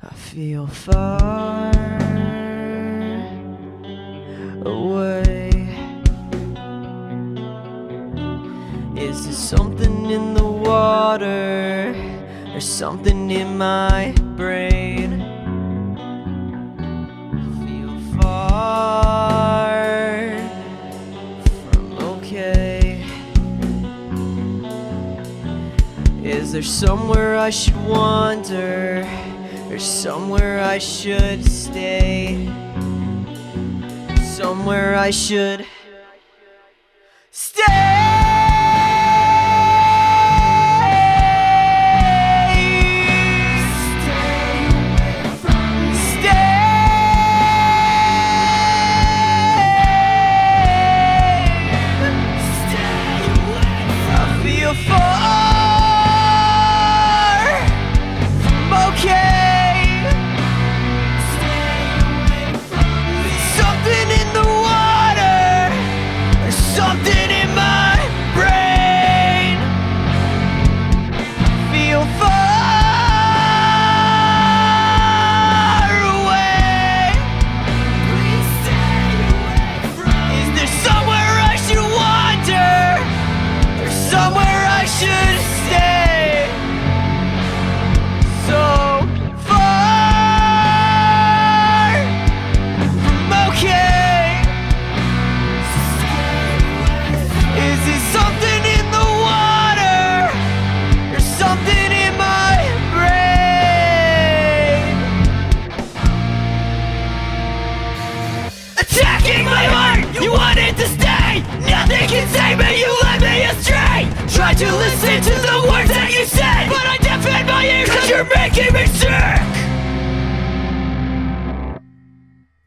I feel far away. Is there something in the water or something in my brain? I feel far from okay. Is there somewhere I should wander or somewhere I should stay? Somewhere I should stay. Try to listen to the words that you said, but I deafened my ears cause you're making me sick!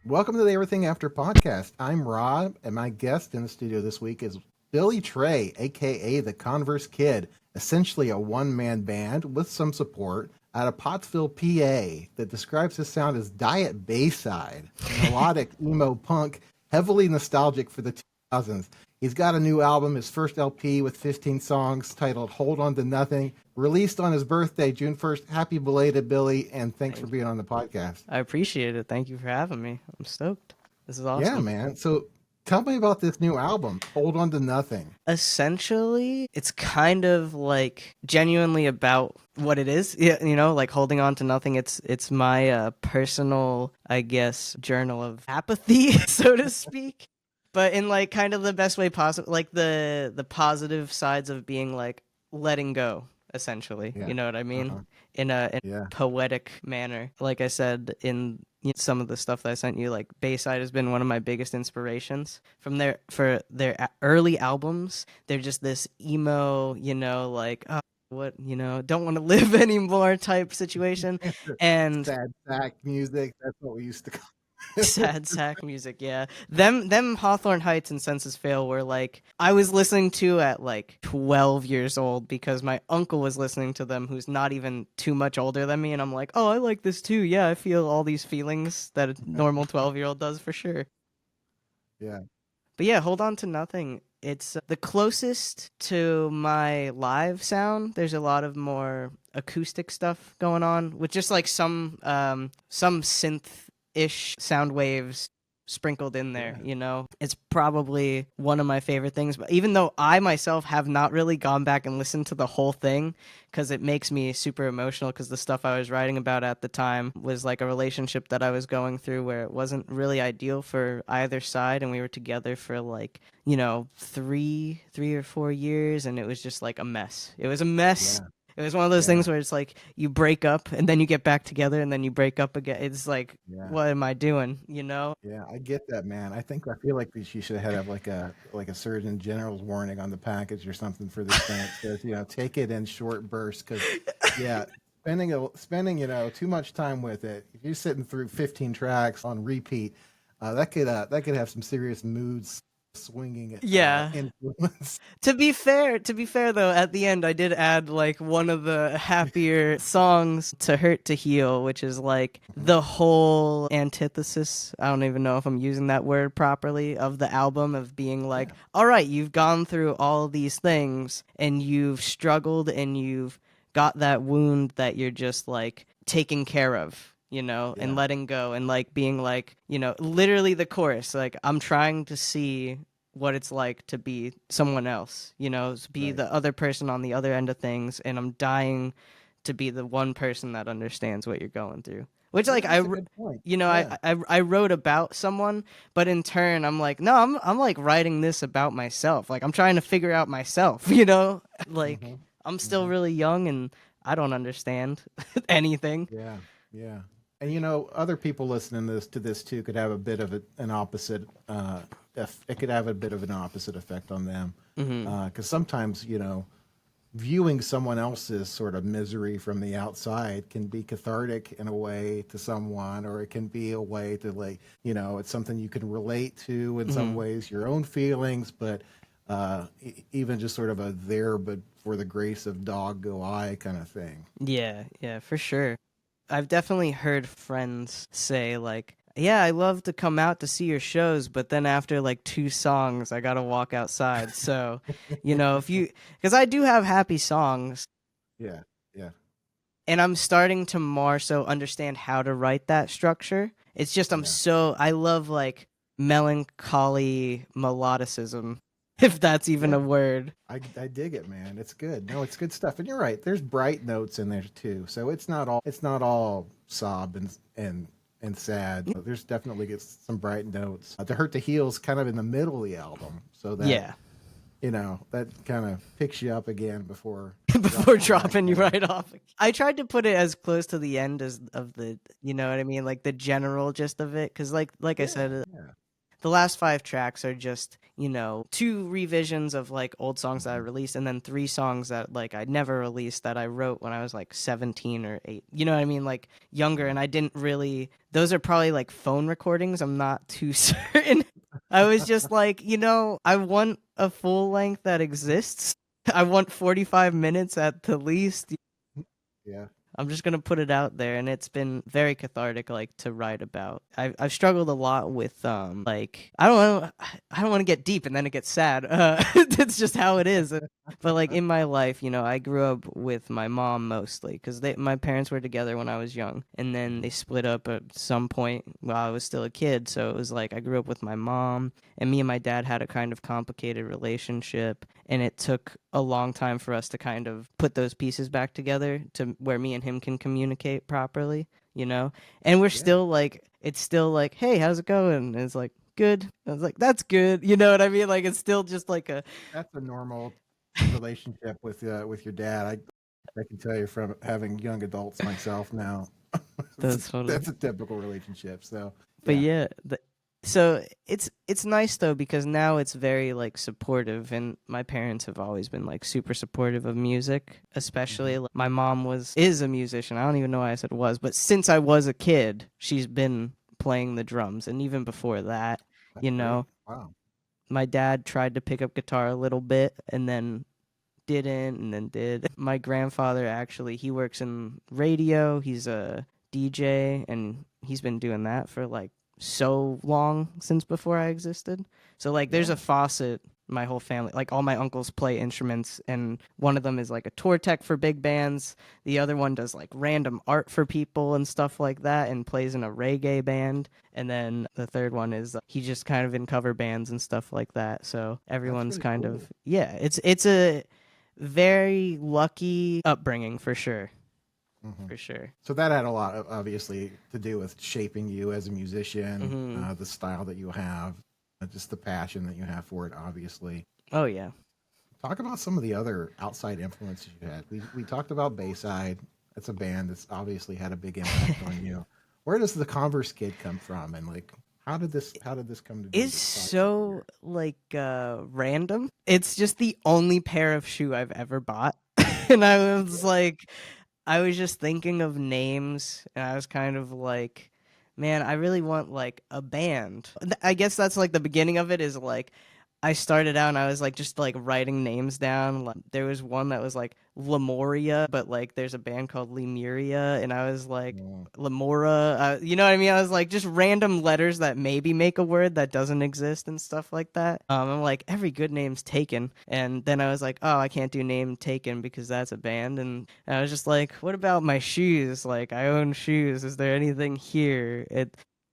Welcome to the Every.Thing.After Podcast. I'm Rob, and my guest in the studio this week is Billy Trey, aka TheConverseKid, essentially a one-man band with some support out of Pottsville, PA, that describes his sound as Diet Bayside, melodic emo punk, heavily nostalgic for the 2000s. He's got a new album, his first LP with 15 songs titled Hold On to Nothing, released on his birthday, June 1st. Happy belated, Billy, and thanks for being on the podcast. I appreciate it. Thank you for having me. I'm stoked. This is awesome. Yeah, man. So tell me about this new album, Hold On to Nothing. Essentially, it's kind of like genuinely about what it is, you know, like holding on to nothing. It's my personal, I guess, journal of apathy, so to speak. But in like kind of the best way possible, like the positive sides of being like letting go, essentially. Yeah. You know what I mean? In a poetic manner. Like I said in some of the stuff that I sent you, like Bayside has been one of my biggest inspirations for their early albums. They're just this emo, you know, like what, you know, don't want to live anymore type situation. And sad sack music. That's what we used to call sad sack music, yeah. Them Hawthorne Heights and Senses Fail were like I was listening to at like 12 years old because my uncle was listening to them, who's not even too much older than me, and I'm like, oh, I like this too. Yeah, I feel all these feelings that a normal 12-year-old does for sure. Yeah. But yeah, Hold On to Nothing. It's the closest to my live sound. There's a lot of more acoustic stuff going on with just like some synth-ish sound waves sprinkled in there, you know? It's probably one of my favorite things, but even though I myself have not really gone back and listened to the whole thing because it makes me super emotional, because the stuff I was writing about at the time was like a relationship that I was going through where it wasn't really ideal for either side, and we were together for like, you know, three or 4 years, and it was just like a mess. It was a mess. Yeah. It was one of those things where it's like you break up and then you get back together and then you break up again. It's like, what am I doing? You know? Yeah, I get that, man. I feel like she should have like a Surgeon General's warning on the package or something for this thing. It says, you know, take it in short bursts, because spending too much time with it. If you're sitting through 15 tracks on repeat, that could have some serious moods swinging influence. To be fair though, at the end I did add like one of the happier songs to Hurt to Heal, which is like the whole antithesis, I don't even know if I'm using that word properly, of the album, of being like, all right, you've gone through all these things and you've struggled and you've got that wound that you're just like taking care of. and Yeah. letting go and like being like, literally the chorus. Like I'm trying to see what it's like to be someone else, be Right. the other person on the other end of things, and I'm dying to be the one person that understands what you're going through. Which like Yeah, that's a good point. I, Yeah. I wrote about someone, but in turn I'm like, no, I'm like writing this about myself. Like I'm trying to figure out myself, like Hmm. I'm still Hmm. really young and I don't understand anything. Yeah. Yeah. And other people listening to this too could have a bit of an opposite. It could have a bit of an opposite effect on them, Hmm. because sometimes viewing someone else's sort of misery from the outside can be cathartic in a way to someone, or it can be a way to like, it's something you can relate to in some Hmm. ways, your own feelings, but even just sort of a there, but for the grace of dog go I kind of thing. Yeah, yeah, for sure. I've definitely heard friends say like, "Yeah, I love to come out to see your shows, but then after like two songs, I gotta walk outside." So, if you, because I do have happy songs, Yeah. Yeah. and I'm starting to more so understand how to write that structure. It's just Yeah. I love like melancholy melodicism, if that's even Yeah. a word. I dig it, man. It's good. No, it's good stuff. And you're right. There's bright notes in there too. So it's not all sob and sad. There's definitely gets some bright notes. To Hurt to Heal's kind of in the middle of the album, so that Yeah, that kind of picks you up again before before dropping you back dropping you down. right off. I tried to put it as close to the end as of the, you know what I mean, like the general gist of it, because like I Yeah, said, yeah. the last five tracks are just, two revisions of like old songs that I Mhm. released, and then three songs that like I never released that I wrote when I was like 17 or 8. You know what I mean? Like younger, Yeah. and I didn't really, those are probably like phone recordings. I'm not too certain. I was just like, I want a full length that exists. I want 45 minutes at the least. Yeah. I'm just gonna put it out there, and it's been very cathartic, like to write about. I've struggled a lot with like I don't want to get deep, and then it gets sad. It's just how it is. But like in my life, I grew up with my mom mostly because my parents were together when I was young, and then Mhm. they split up at some point while I was still a kid. So it was like I grew up with my mom, and me and my dad had a kind of complicated relationship, and it took a long time for us to kind of put those pieces back together to where me and him can communicate properly, and we're Yeah. still like, it's still like, hey, how's it going? And it's like, good. I was like, that's good. You know what I mean? Like it's still just like a That's a normal relationship with your dad. I can tell you from having young adults myself now. that's funny. That's a typical relationship. So But yeah. yeah, so it's nice though because now it's very like supportive, and my parents have always been like super supportive of music, especially Hmm. like, my mom is a musician. I don't even know why I said was, but since I was a kid, she's been playing the drums, and even before that, That's you great. know, Wow. my dad tried to pick up guitar a little bit and then didn't and then did. My grandfather actually, he works in radio. He's a DJ and he's been doing that for like so long since before I existed. So like there's a Yeah. faucet my whole family, like all my uncles play instruments, and one of them is like a tour tech for big bands. The other one does like random art for people and stuff like that and plays in a reggae band. And then the third one is he just kind of in cover bands and stuff like that. So That's everyone's really kind cool. of, yeah, it's a very lucky upbringing for sure. Hmm. For sure. So that had a lot, obviously, to do with shaping you as a musician, Hmm. the style that you have, just the passion that you have for it, obviously. Oh yeah. Talk about some of the other outside influences you had. We talked about Bayside. That's a band that's obviously had a big impact on you. Where does the Converse Kid come from, and like how did this come to be Is this project of so yours? like random. It's just the only pair of shoe I've ever bought. And I was just thinking of names, and I was kind of like, man, I really want like a band. I guess that's like the beginning of it is like I started out and I was like just like writing names down. Like, there was one that was like Lemuria, but like there's a band called Lemuria, and I was like Mm, Lemura. You know what I mean? I was like just random letters that maybe make a word that doesn't exist and stuff like that. I'm like every good name's taken, and then I was like, oh, I can't do name taken because that's a band, and I was just like, what about my shoes? Like I own shoes. Is there anything here?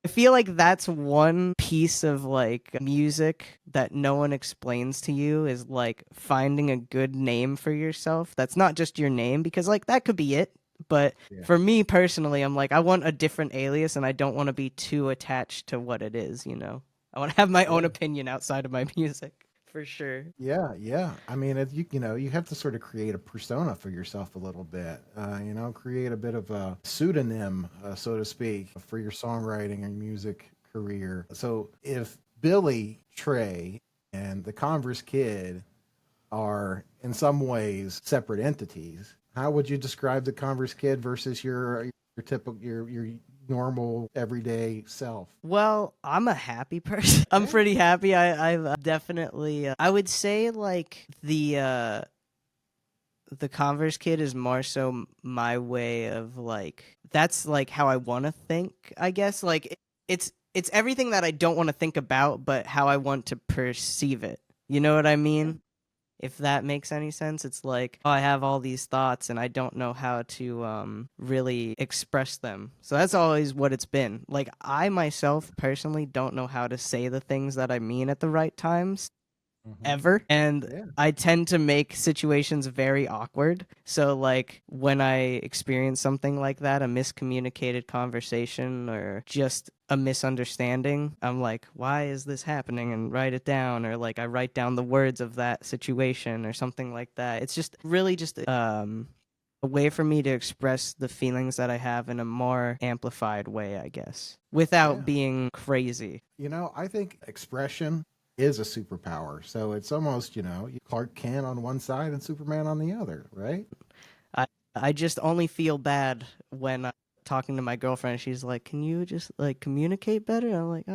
I feel like that's one piece of like music that no one explains to you is like finding a good name for yourself. That's not just your name because like that could be it. But yeah, for me personally, I'm like I want a different alias and I don't want to be too attached to what it is, you know. I want to have my own yeah. opinion outside of my music for sure. Yeah, yeah. I mean, you know, you have to sort of create a persona for yourself a little bit. You know, create a bit of a pseudonym, so to speak, for your songwriting and music career. So, if Billy Trey and the Converse Kid are in some ways separate entities, how would you describe the Converse Kid versus your typical your normal everyday self? Well, I'm a happy person. I'm Yeah. pretty happy. I've definitely I would say like the Converse Kid is more so my way of like that's like how I want to think, I guess. Like it's everything that I don't want to think about, but how I want to perceive it. You know what I Yeah. mean? If that makes any sense, it's like oh, I have all these thoughts and I don't know how to really express them. So that's always what it's been. Like I myself personally don't know how to say the things that I mean at the right times Hmm. ever, and Yeah. I tend to make situations very awkward. So like when I experience something like that, a miscommunicated conversation or just a misunderstanding, I'm like, why is this happening? And write it down, or like I write down the words of that situation or something like that. It's just really just a way for me to express the feelings that I have in a more amplified way, I guess, without Yeah. being crazy. You know, I think expression is a superpower. So it's almost, you know, Clark Kent on one side and Superman on the other, right? I I just only feel bad when I'm talking to my girlfriend. She's like, "Can you just like communicate better?" I'm like,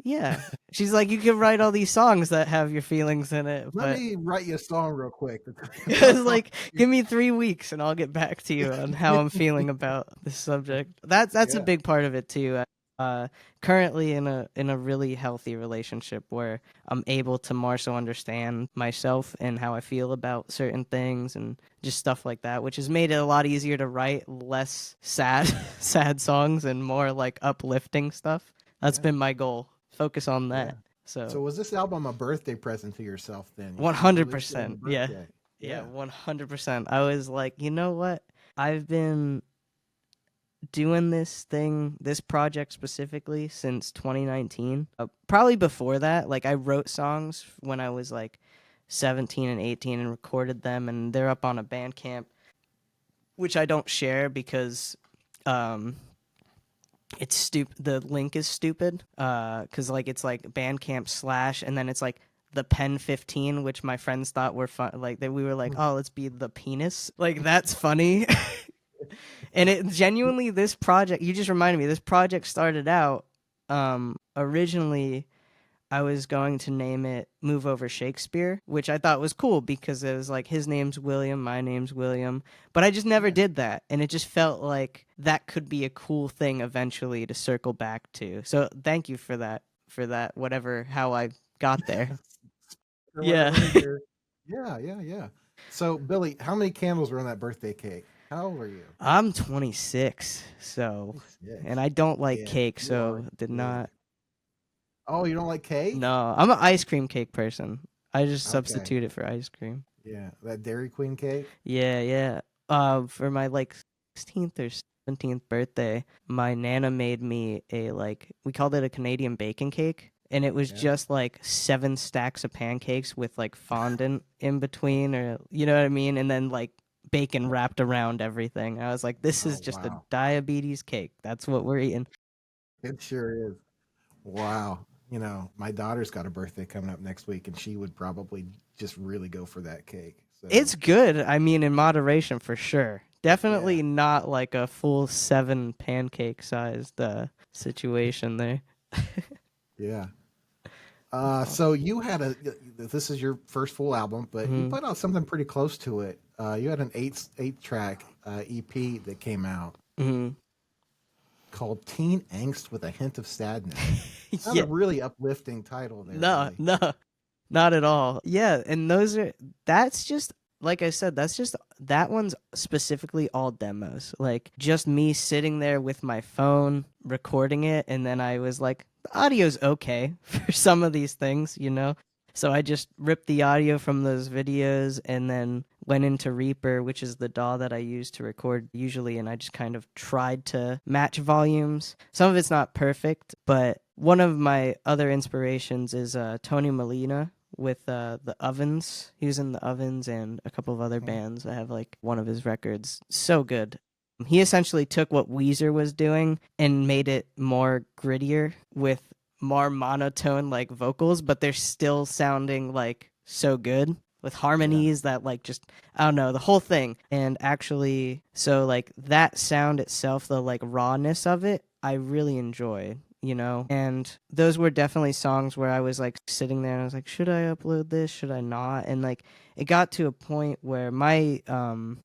"Yeah." She's like, "You can write all these songs that have your feelings in it, Let but me write you a song real quick. it's like give me 3 weeks and I'll get back to you on how I'm feeling about this subject." That's a Yeah. big part of it too. Uh, Currently in a really healthy relationship where I'm able to more so understand myself and how I feel about certain things and just stuff like that, which has made it a lot easier to write less sad sad songs and more like uplifting stuff. That's Yeah. been my goal. Focus on Yeah. that. So So was this album a birthday present to yourself then? You released it on your 100%. Yeah. birthday. Yeah, Yeah. 100%. I was like, you know what? I've been doing this thing, this project specifically, since 2019. Probably before that, like I wrote songs when I was like 17 and 18 and recorded them, and they're up on a Bandcamp, which I don't share because um, it's stupid. The link is stupid because like it's like Bandcamp slash, and then it's like the pen 15, which my friends thought were fun. Like that we were like, oh, let's be the penis. Like that's funny. And it genuinely, this project, you just reminded me, this project started out originally I was going to name it Move Over Shakespeare, which I thought was cool because it was like his name's William, my name's William. But I just never Yeah. did that. And it just felt like that could be a cool thing eventually to circle back to. So thank you for that, whatever, how I got there. Or Yeah. whatever you're. Yeah, yeah, yeah. So Billy, how many candles were on that birthday cake? How old are you? I'm 26. So, and 26. I don't like Yeah, cake. you are a So did kid. not. Oh, you don't like cake? No, I'm an ice cream cake person. I just Okay. substitute it for ice cream. Yeah, that Dairy Queen cake. Yeah, yeah. For my like 16th or 17th birthday, my nana made me a like we called it a Canadian bacon cake, and it was Yeah. just like 7 stacks of pancakes with like fondant in between, or you know what I mean, and then like bacon wrapped around everything. I was like, this is Oh, just a wow. diabetes cake. That's what we're eating. It sure is. Wow. You know, my daughter's got a birthday coming up next week, and she would probably just really go for that cake. So, It's good. I mean, in moderation for sure. yeah. Definitely not like a full 7 pancake sized situation there. Yeah. So you had this is your first full album, but you Mm-hmm. put out something pretty close to it. You had an eight track EP that came out Mm-hmm. called Teen Angst with a Hint of Sadness. Not a Yeah. really uplifting title there, No, really. no, not at all. Yeah, and that's just like I said, that's just that one's specifically all demos. Like just me sitting there with my phone recording it, and then I was like, the audio's okay for some of these things. So I just ripped the audio from those videos and then went into Reaper, which is the DAW that I use to record usually, and I just kind of tried to match volumes. Some of it's not perfect, but one of my other inspirations is Tony Molina with the Ovens. He was in the Ovens and a couple of other Mhm. bands. I have like one of his records. So good. He essentially took what Weezer was doing and made it more grittier with more monotone like vocals, but they're still sounding like so good with Yeah. harmonies that like just I don't know, the whole thing. And actually so like that sound itself, the like rawness of it, I really enjoy. And those were definitely songs where I was like sitting there and I was like, should I upload this? Should I not? And like it got to a point where my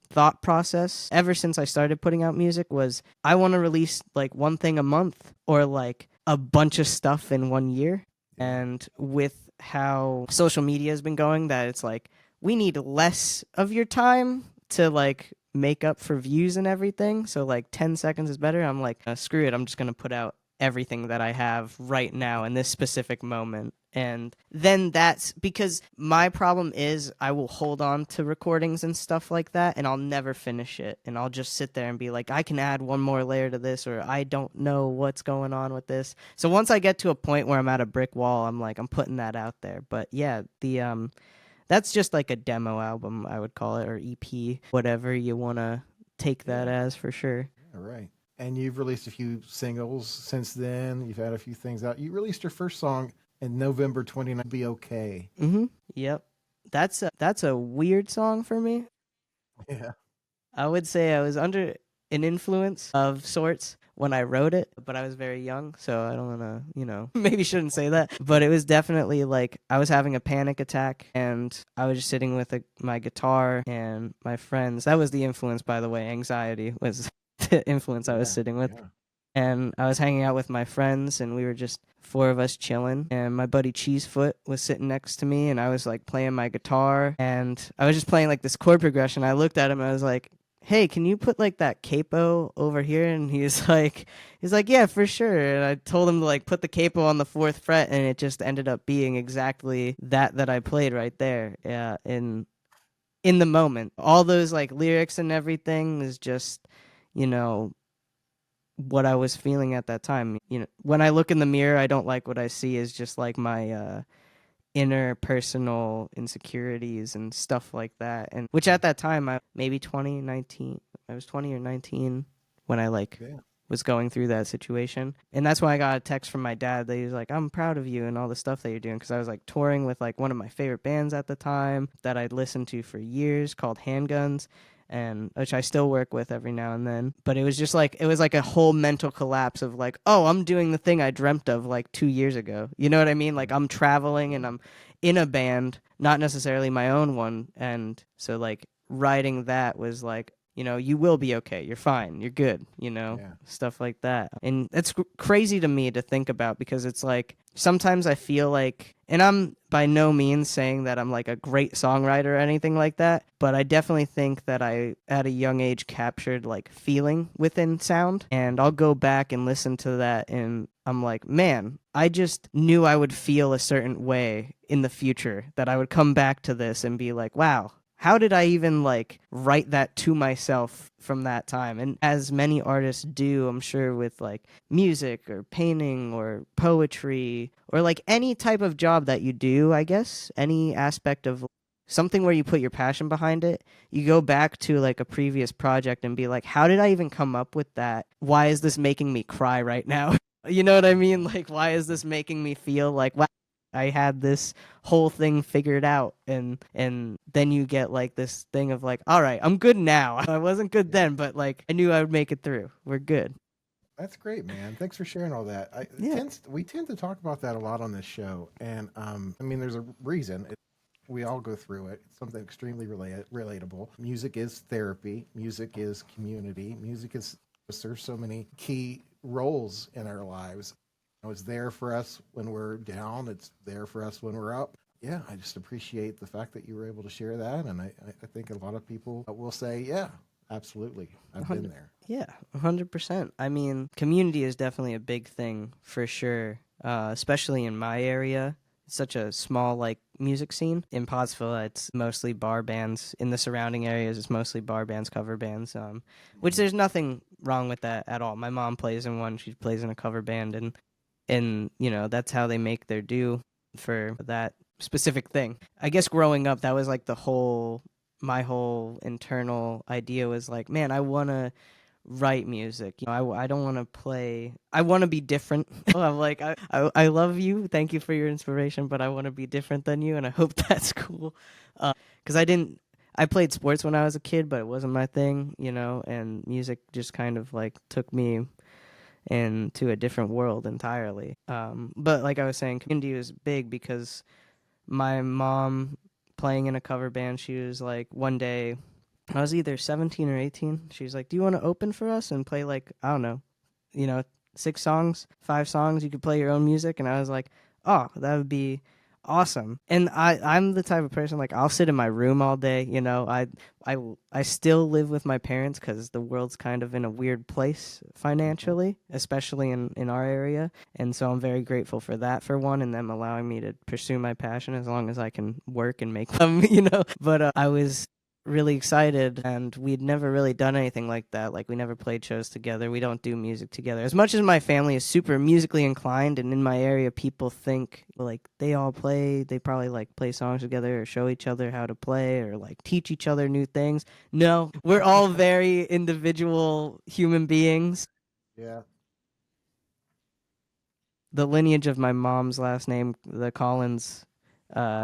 thought process ever since I started putting out music was I want to release like one thing a month or like a bunch of stuff in 1 year. Yeah. And with how social media has been going, that it's like we need less of your time to like make up for views and everything. So like 10 seconds is better. I'm like, screw it. I'm just going to put out everything that I have right now in this specific moment. And then that's because my problem is I will hold on to recordings and stuff like that and I'll never finish it. And I'll just sit there and be like, I can add one more layer to this, or I don't know what's going on with this. So once I get to a point where I'm at a brick wall, I'm like, I'm putting that out there. But yeah, the that's just like a demo album, I would call it, or EP, whatever you want to take that Yeah. as for sure. All right. And you've released a few singles since then. You've had a few things out. You released your first song in November 29th, Be Okay. Mm-hmm. Yep. That's a weird song for me. Yeah. I would say I was under an influence of sorts when I wrote it, but I was very young, so I don't want to, maybe shouldn't say that. But it was definitely like I was having a panic attack and I was just sitting with my guitar and my friends. That was the influence, by the way. Anxiety was the influence I was Yeah. sitting with. Yeah. And I was hanging out with my friends and we were just four of us chilling, and my buddy Cheesefoot was sitting next to me and I was like playing my guitar and I was just playing like this chord progression. I looked at him and I was like, hey, can you put like that capo over here? And he's like, yeah, for sure. And I told him to like put the capo on the fourth fret, and it just ended up being exactly that I played right there. Yeah, in the moment. All those like lyrics and everything is just, you know, what I was feeling at that time. When I look in the mirror, I don't like what I see is just like my inner personal insecurities and stuff like that. And which at that time, maybe 2019, I was 20 or 19 when I like Yeah. was going through that situation. And that's why I got a text from my dad that he was like, I'm proud of you and all the stuff that you're doing. Because I was like touring with like one of my favorite bands at the time that I'd listened to for years called Handguns, and which I still work with every now and then. But it was just like it was like a whole mental collapse of like, oh, I'm doing the thing I dreamt of like 2 years ago. You know what I mean? Like I'm traveling and I'm in a band, not necessarily my own one. And so like writing that was like, you will be okay. You're fine. You're good, Yeah. stuff like that. And it's crazy to me to think about because it's like sometimes I feel like, and I'm by no means saying that I'm like a great songwriter or anything like that, but I definitely think that I, at a young age, captured like feeling within sound. And I'll go back and listen to that and I'm like, man, I just knew I would feel a certain way in the future, that I would come back to this and be like, wow, how did I even like write that to myself from that time? And as many artists do, I'm sure, with like music or painting or poetry or like any type of job that you do, I guess, any aspect of something where you put your passion behind it, you go back to like a previous project and be like, how did I even come up with that? Why is this making me cry right now? You know what I mean? Like, why is this making me feel like, wow, I had this whole thing figured out, and then you get like this thing of like, all right, I'm good now. I wasn't good Yeah. then, but like I knew I would make it through. We're good. That's great, man. Thanks for sharing all that. Yeah. We tend to talk about that a lot on this show, and I mean, there's a reason. We all go through it. It's something extremely relatable. Music is therapy. Music is community. Music is serves so many key roles in our lives. It's there for us when we're down. It's there for us when we're up. Yeah, I just appreciate the fact that you were able to share that, and I think a lot of people will say, yeah, absolutely, I've been there. Yeah, 100%. I mean, community is definitely a big thing for sure, especially in my area. It's such a small, like, music scene. In Pottsville, it's mostly bar bands. In the surrounding areas, it's mostly bar bands, cover bands, which there's nothing wrong with that at all. My mom plays in one. She plays in a cover band, and that's how they make their due for that specific thing. I guess growing up, that was like my whole internal idea was like, man, I want to write music. I don't want to play. I want to be different. I'm like, I love you. Thank you for your inspiration, but I want to be different than you, and I hope that's cool. Because I played sports when I was a kid, but it wasn't my thing, and music just kind of like took me into a different world entirely. But like I was saying, community was big because my mom playing in a cover band, she was like, one day, I was either 17 or 18. She's like, do you want to open for us and play like, I don't know, you know, 6 songs, 5 songs? You could play your own music. And I was like, oh, that would be awesome. And I'm the type of person, like, I'll sit in my room all day. I still live with my parents because the world's kind of in a weird place Mhm. financially, especially in our area. And so I'm very grateful for that, for one, and them allowing me to pursue my passion as long as I can work and make them. But I was really excited, and we'd never really done anything like that. Like, we never played shows together. We don't do music together. As much as my family is super musically inclined, and in my area people think like they probably like play songs together or show each other how to play or like teach each other new things. No, we're all very individual human beings. Yeah. The lineage of my mom's last name, the Collins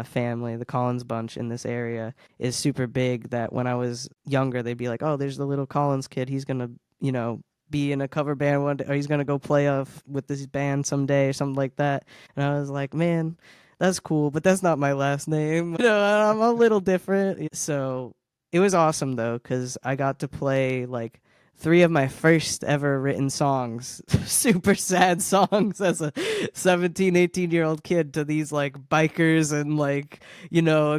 family, the Collins bunch in this area, is super big. That when I was younger, they'd be like, "Oh, there's the little Collins kid. He's gonna, be in a cover band one day, or he's gonna go play off with this band someday, or something like that." And I was like, "Man, that's cool, but that's not my last name. I'm a little different." So it was awesome though, because I got to play like 3 of my first ever written songs, super sad songs as a 17, 18-year-old kid, to these like bikers and like,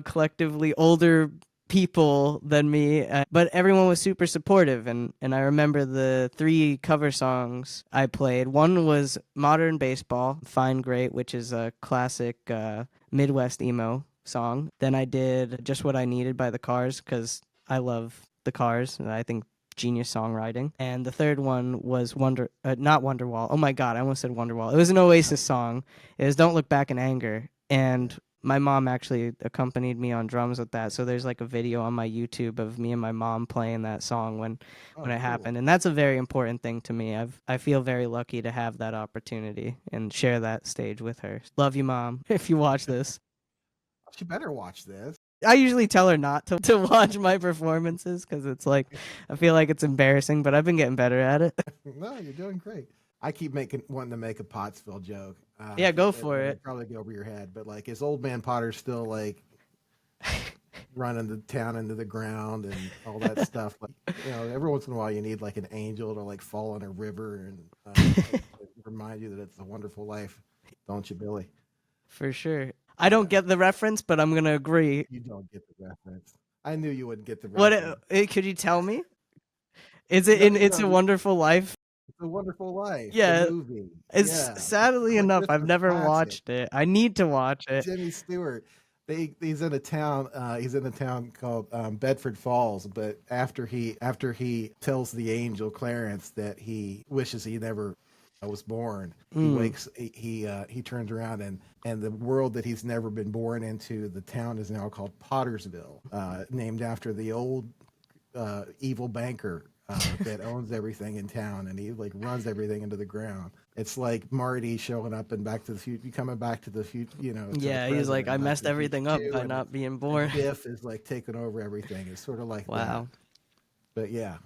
collectively older people than me. But everyone was super supportive. And I remember the 3 cover songs I played. One was Modern Baseball, Fine Great, which is a classic Midwest emo song. Then I did Just What I Needed by the Cars because I love the Cars, and I think genius songwriting. And the third one was not Wonderwall. Oh my god, I almost said Wonderwall. It was an Oasis song. It was Don't Look Back in Anger. And my mom actually accompanied me on drums with that. So there's like a video on my YouTube of me and my mom playing that song when Oh, it cool. happened. And that's a very important thing to me. I feel very lucky to have that opportunity and share that stage with her. Love you, mom, if you watch this. She better watch this. I usually tell her not to watch my performances because it's like I feel like it's embarrassing, but I've been getting better at it. No, you're doing great. I keep making wanting to make a Pottsville joke. Yeah, go for It'll it. probably go over your head, but like, is Old Man Potter still like running the town into the ground and all that stuff? Like, every once in a while you need like an angel to like fall in a river and remind you that it's a wonderful life, don't you, Billy? For sure. I don't Yeah, get the reference, but I'm gonna agree. you don't get the reference. I knew you wouldn't get the What? reference. Could you tell me? Is it No, in no, It's no. a Wonderful Life? It's a Wonderful Life, the Yeah. movie. It's Yeah, sadly enough, I've Christmas never classic. watched it. I need to watch it. Jimmy Stewart. He's in a town. He's in a town called Bedford Falls. But after he tells the angel Clarence that he wishes he never was born, he Mm. wakes. He turns around and the world that he's never been born into. The town is now called Pottersville, named after the old evil banker that owns everything in town, and he like runs everything into the ground. It's like Marty showing up in Back to the Future, coming back to the future, to the Yeah, he's present like, I and Back to messed the Future everything up too, by not being born. and Biff is like taking over everything. It's sort of like that, Wow. but yeah.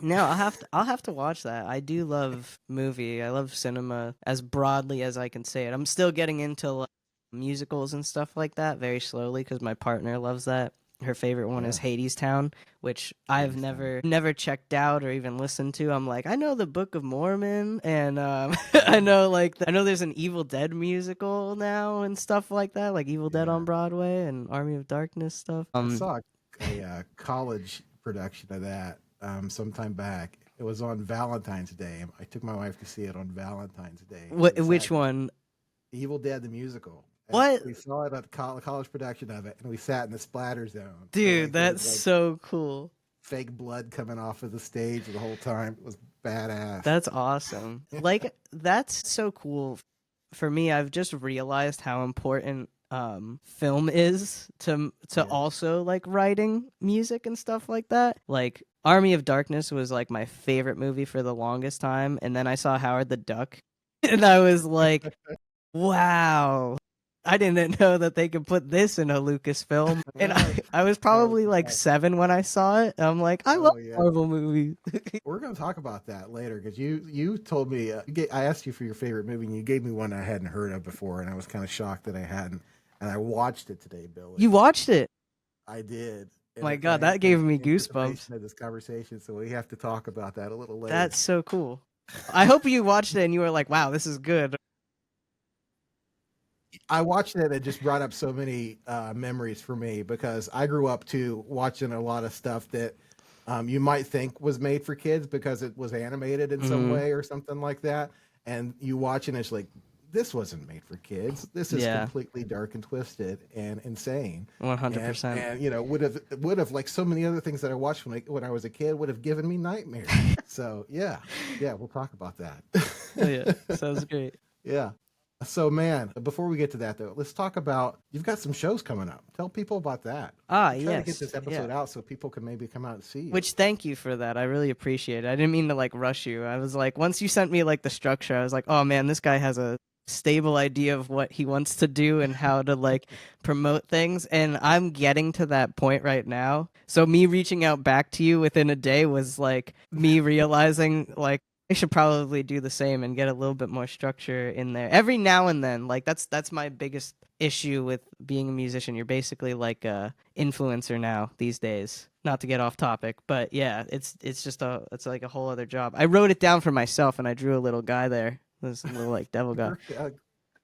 No, I'll have to watch that. I do love movie. I love cinema as broadly as I can say it. I'm still getting into like, musicals and stuff like that very slowly because my partner loves that. Her favorite one is Yeah, Hadestown, which I've Hades Town. never checked out or even listened to. I'm like, I know the Book of Mormon, and I Yeah. know I know there's an Evil Dead musical now and stuff like that, like Evil Dead on Yeah. Broadway and Army of Darkness stuff. I saw a college production of that sometime back. It was on Valentine's Day. I took my wife to see it on Valentine's Day. And we sat Which one? Evil Dead the musical. And What? we saw it at the college production of it, and we sat in the splatter zone. So Dude, like there that's was like so cool. fake blood coming off of the stage the whole time. It was badass. That's awesome. Like that's so cool. For me, I've just realized how important film is to Yeah. also like writing music and stuff like that. Like Army of Darkness was like my favorite movie for the longest time, and then I saw Howard the Duck and I was like, wow. I didn't know that they could put this in a Lucasfilm. And Yeah. I was Howard probably the like Duck. 7 when I saw it. I'm like, I love Oh yeah. Marvel movies. We're going to talk about that later because you told me I asked you for your favorite movie and you gave me one I hadn't heard of before and I was kind of shocked that I hadn't, and I watched it today, Billy. You watched it? I did, Oh and my it, God, that gave me in goosebumps. anticipation of this conversation, so we have to talk about that a little later. That's so cool. I hope you watched it and you were like, wow, this is good. I watched it and it just brought up so many memories for me because I grew up too watching a lot of stuff that you might think was made for kids because it was animated in some Hmm. way or something like that. And you watch it and it's like, this wasn't made for kids. This is Yeah, completely dark and twisted and insane. And 100%. and you know would have like so many other things that I watched when I was a kid would have given me nightmares. So yeah, we'll talk about Oh yeah, that. sounds great. Yeah. So, man, before we get to that, though, let's talk about you've got some shows coming up. Tell people about that. Ah, I'm trying to get yes, this yeah. episode out so people can maybe come out and see you. Which thank you for that. I really appreciate it. I didn't mean to like rush you. I was like, once you sent me like the structure, I was like, oh man, this guy has a stable idea of what he wants to do and how to like promote things. And I'm getting to that point right now. So me reaching out back to you within a day was like me realizing like I should probably do the same and get a little bit more structure in there every now and then. Like that's my biggest issue with being a musician. You're basically like a influencer now these days. Not to get off topic, but yeah, it's just it's like a whole other job. I wrote it down for myself and I drew a little guy there. This little like devil guy.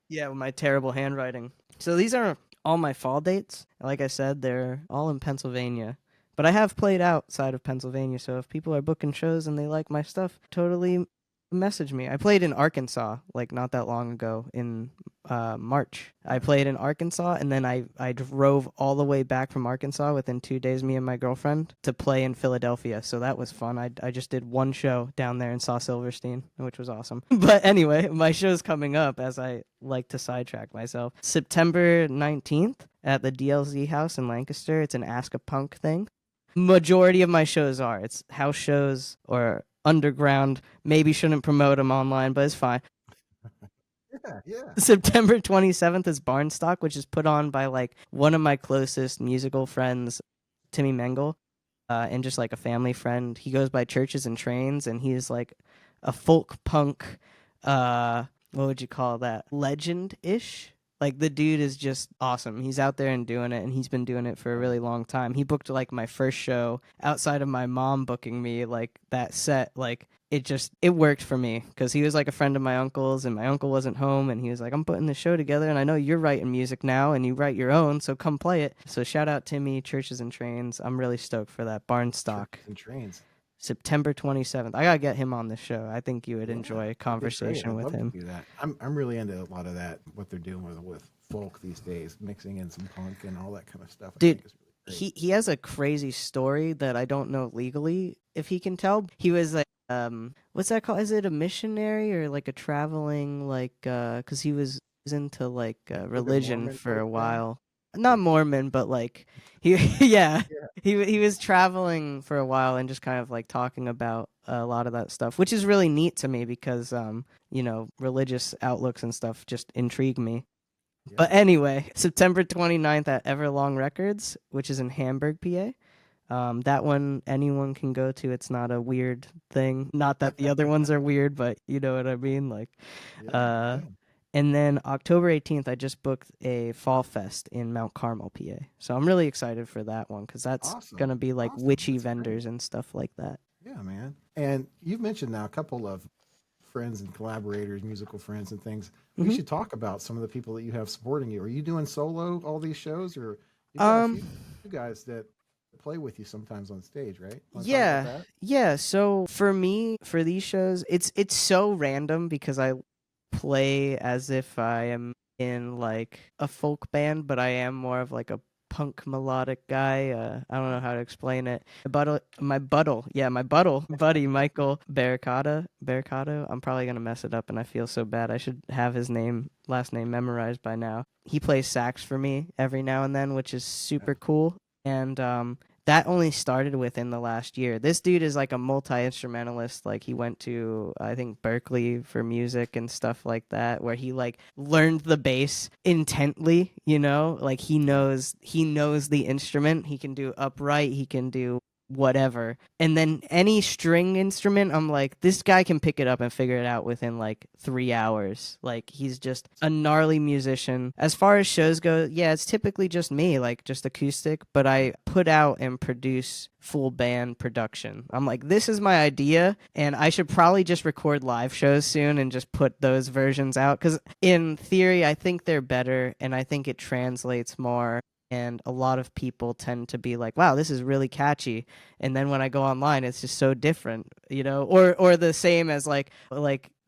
Yeah, with my terrible handwriting. So these are all my fall dates. Like I said, they're all in Pennsylvania. But I have played outside of Pennsylvania, so if people are booking shows and they like my stuff, totally message me. I played in Arkansas like not that long ago in March. I played in Arkansas and then I drove all the way back from Arkansas within 2 days, me and my girlfriend, to play in Philadelphia. So that was fun. I just did one show down there and saw Silverstein, which was awesome. But anyway, my show's coming up as I like to sidetrack myself. September 19th at the DLZ House in Lancaster. It's an Ask a Punk thing. Majority of my shows are. It's house shows or underground. Maybe shouldn't promote them online, but it's fine. Yeah, yeah. September 27th is Barnstock, which is put on by like one of my closest musical friends, Timmy Mengel, and just like a family friend. He goes by Churches and Trains, and he's like a folk punk, what would you call that? Legend-ish? Like the dude is just awesome. He's out there and doing it, and he's been doing it for a really long time. He booked like my first show outside of my mom booking me, like that set. Like it worked for me because he was like a friend of my uncle's, and my uncle wasn't home, and he was like, I'm putting this show together, and I know you're writing music now, and you write your own, so come play it. So shout out Timmy, Churches and Trains. I'm really stoked for that. Barnstock, Churches and trains. September 27th. I gotta get him on the show. I think you would Yeah, enjoy a that'd be great. conversation I'd with love to him. do that. I'm really into a lot of that. What they're doing with folk these days, mixing in some punk and all that kind of stuff. I Dude, think is really great. he has a crazy story that I don't know legally if he can tell. He was like what's that called? Is it a missionary or like a traveling like cuz he was into like Book of religion Mormon for type a thing. while. Not Yeah, Mormon, but like he yeah. yeah. He was traveling for a while and just kind of like talking about a lot of that stuff, which is really neat to me because religious outlooks and stuff just intrigue me. Yeah. But anyway, September 29th at Everlong Records, which is in Hamburg, PA. That one anyone can go to. It's not a weird thing. Not that the other ones are weird, but you know what I mean. Like, Yeah, uh, yeah. and then October 18th, I just booked a fall fest in Mount Carmel, PA. So I'm really excited for that one because that's Awesome. gonna be like Awesome. witchy That's great. vendors and stuff like that. Yeah, man. And you've mentioned now a couple of friends and collaborators, musical friends and things. We hmm should talk about some of the people that you have supporting you. Are you doing solo all these shows, or you've got a few Um, guys that play with you sometimes on stage, right? Want to talk about yeah, that? yeah. So for me, for these shows, it's so random because I play as if I am in like a folk band, but I am more of like a punk melodic guy. I don't know how to explain it. My buddy Michael Barricado. I'm probably gonna mess it up, and I feel so bad. I should have his last name memorized by now. He plays sax for me every now and then, which is Yeah. super cool. And that only started within the last year. This dude is like a multi-instrumentalist. Like he went to I think Berkeley for music and stuff like that, where he like learned the bass intently, you know? Like Yeah. he knows the instrument. He can do upright, he can do whatever. And then any string instrument, I'm like, this guy can pick it up and figure it out within like 3 hours. Like he's just a gnarly musician. As far as shows go, yeah, it's typically just me, like just acoustic, but I put out and produce full band production. I'm like, this is my idea, and I should probably just record live shows soon and just put those versions out. Because in theory, I think they're better, and I think it translates more. And a lot of people tend to be like, wow, this is really catchy. And then when I go online, it's just so different, you know, or the same as like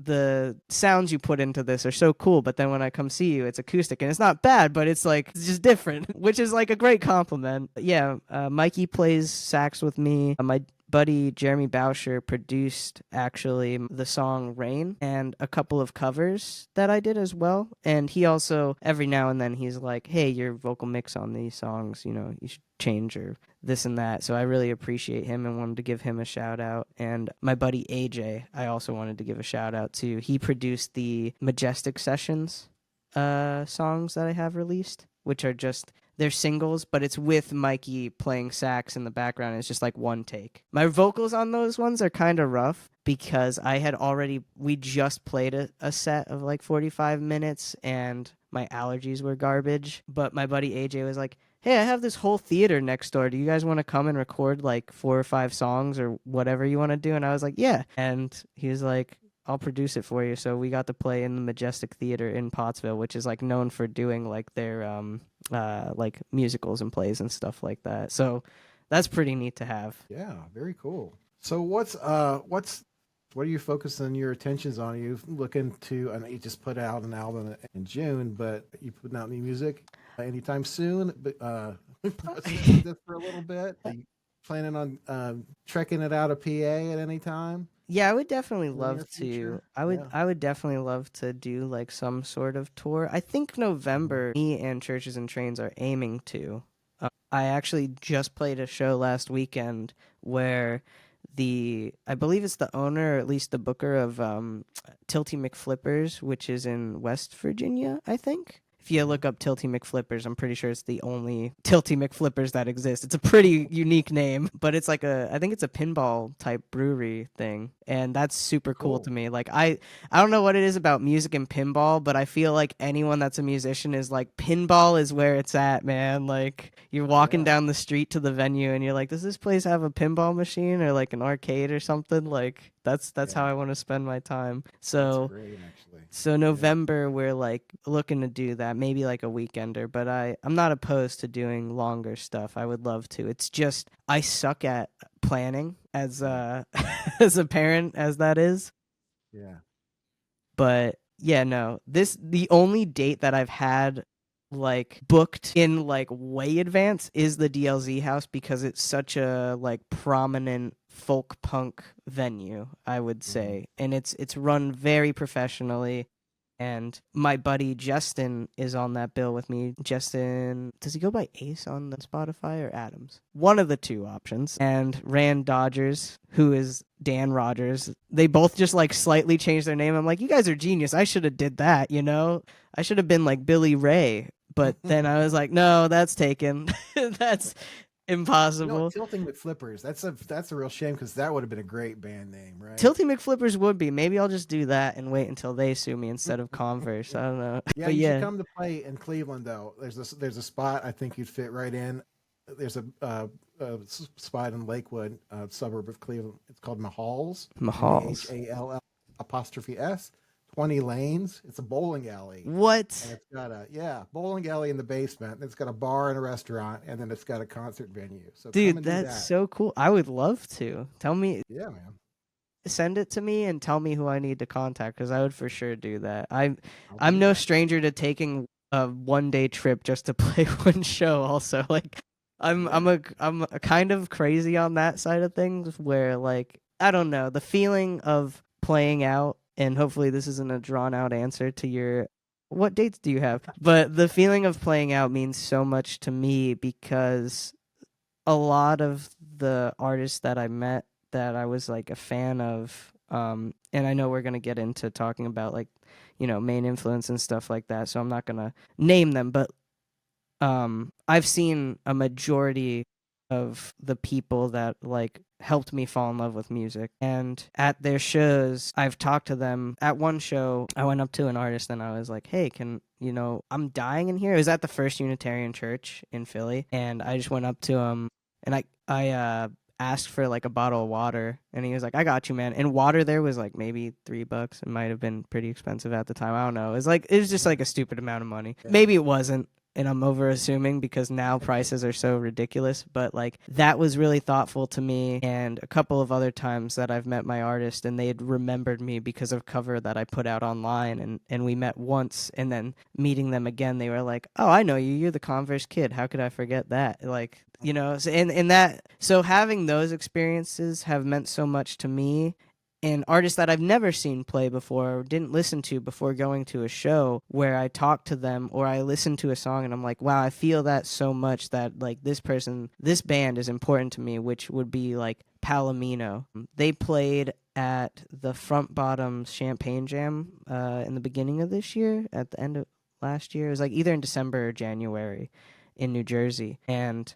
the sounds you put into this are so cool, but then when I come see you, it's acoustic and it's not bad, but it's like it's just different, which is like a great compliment. Yeah, Mikey plays sax with me. My buddy Jeremy Boucher produced actually the song Rain and a couple of covers that I did as well. And he also every now and then he's like, hey, your vocal mix on these songs, you know, you should change or this and that. So I really appreciate him and wanted to give him a shout out. And my buddy AJ, I also wanted to give a shout out to. He produced the Majestic Sessions songs that I have released, which are just they're singles, but it's with Mikey playing sax in the background. And it's just like one take. My vocals on those ones are kind of rough because we just played a set of like 45 minutes and my allergies were garbage. But my buddy AJ was like, hey, I have this whole theater next door. Do you guys want to come and record like 4 or 5 songs or whatever you want to do? And I was like, yeah. And he was like, I'll produce it for you. So we got to play in the Majestic Theater in Pottsville, which is like known for doing like their like musicals and plays and stuff like that. So that's pretty neat to have. Yeah, very cool. So what are you focusing your attentions on? Are you looking to? I know you just put out an album in June, but you putting out new music anytime soon? But with this for a little bit. Are you planning on trekking it out of PA at any time Yeah, I would definitely in the near love to. future? Yeah. I would definitely love to do like some sort of tour. I think Mhm. November, me and Churches and Trains are aiming to. I actually just played a show last weekend where I believe it's the owner or at least the booker of Tilty McFlippers, which is in West Virginia, I think. If you Yeah. look up Tilty McFlippers, I'm pretty sure it's the only Tilty McFlippers that exists. It's a pretty unique name, but it's like I think it's a pinball type brewery thing, and that's super cool to Cool. me. Like I don't know what it is about music and pinball, but I feel like anyone that's a musician is like pinball is where it's at, man. Like you're walking Yeah. down the street to the venue and you're like, does this place have a pinball machine or like an arcade or something? Like that's how Yeah. I want to spend my time. That's So great, actually. Yeah. November we're like looking to do that, maybe like a weekender, but I'm not opposed to doing longer stuff. I would love to. It's just I suck at planning as Yeah. as a parent as that is. Yeah. But yeah, no. The only date that I've had like booked in like way advance is the DLZ house because it's such a like prominent folk punk venue, I would Mhm. say. And it's run very professionally. And my buddy Justin is on that bill with me. Justin, does he go by Ace on the Spotify or Adams? One of the two options. And Rand Dodgers, who is Dan Rogers. They both just like slightly changed their name. I'm like, you guys are genius. I should have did that, you know? I should have been like Billy Ray. But then I was like, no, that's taken. that's Impossible. Tilting McFlippers. That's a real shame because that would have been a great band name, right? Tilty McFlippers would be. Maybe I'll just do that and wait until they sue me instead of Converse. I don't know. Yeah, But you should yeah, come to play in Cleveland though. There's a spot I think you'd fit right in. There's a spot in Lakewood, suburb of Cleveland. It's called Mahalls, Mahals. Mahall apostrophe S. 20 lanes. It's a bowling alley. And What? it's got bowling alley in the basement. And it's got a bar and a restaurant, and then it's got a concert venue. So come Dude, and do that's that. so cool. I would love to. Tell me, Yeah, man. send it to me and tell me who I need to contact because I would for sure do that. I'll I'm do no that. stranger to taking a 1 day trip just to play one show. Also, like Yeah. I'm a kind of crazy on that side of things where like I don't know the feeling of playing out and hopefully this isn't a drawn out answer to your what dates do you have? But the feeling of playing out means so much to me because a lot of the artists that I met that I was like a fan of, and I know we're gonna get into talking about like, main influence and stuff like that. So I'm not gonna name them, but I've seen a majority of the people that like helped me fall in love with music. And at their shows, I've talked to them. At one show, I went up to an artist and I was like, "Hey, I'm dying in here." It was at the First Unitarian Church in Philly, and I just went up to him and I asked for like a bottle of water, and he was like, "I got you, man." And water there was like maybe $3. It might have been pretty expensive at the time. I don't know. It was just like a stupid amount of money. Yeah. Maybe it wasn't, and I'm over assuming because now prices are so ridiculous, but like that was really thoughtful to me. And a couple of other times that I've met my artist and they had remembered me because of cover that I put out online, and we met once, and then meeting them again, they were like, "Oh, I know you. You're the Converse kid. How could I forget that?" Like, so, and that, so having those experiences have meant so much to me, and artists that I've never seen play before or didn't listen to before going to a show where I talk to them or I listen to a song and I'm like, wow, I feel that so much that like this band is important to me, which would be like Palomino. They played at the Front Bottoms Champagne Jam in the beginning of this year, at the end of last year. It was like either in December or January in New Jersey. And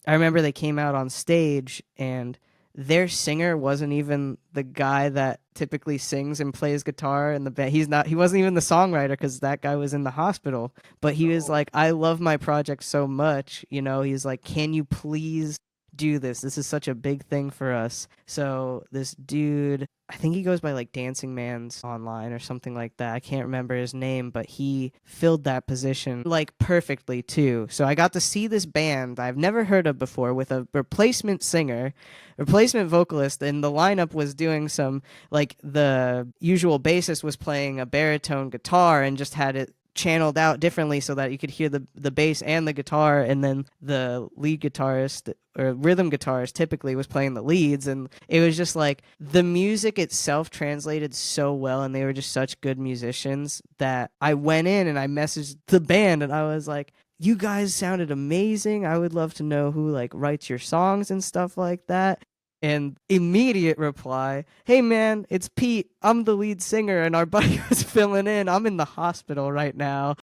I remember they came out on stage and their singer wasn't even the guy that typically sings and plays guitar in the band. He wasn't even the songwriter because that guy was in the hospital. But he was Oh, like, I love my project so much. He's like, can you please do this? This is such a big thing for us. So this dude, I think he goes by like Dancing Man's online or something like that. I can't remember his name, but he filled that position like perfectly too. So I got to see this band I've never heard of before with a replacement singer, replacement vocalist, and the lineup was doing some like the usual bassist was playing a baritone guitar and just had it channeled out differently so that you could hear the bass and the guitar, and then the lead guitarist or rhythm guitarist typically was playing the leads, and it was just like the music itself translated so well, and they were just such good musicians that I went in and I messaged the band and I was like, you guys sounded amazing. I would love to know who like writes your songs and stuff like that. And immediate reply, "Hey man, it's Pete. I'm the lead singer and our buddy was filling in. I'm in the hospital right now.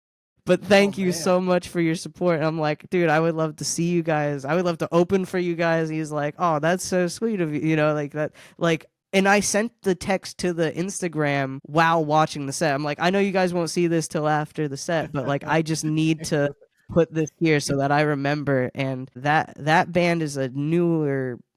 But oh thank you man. so much for your support." And I'm like, "Dude, I would love to see you guys. I would love to open for you guys." He's like, "Oh, that's so sweet of you." Like that. Like, and I sent the text to the Instagram while watching the set. I'm like, "I know you guys won't see this till after the set, but like I just need to put this here so that I remember." And that band is a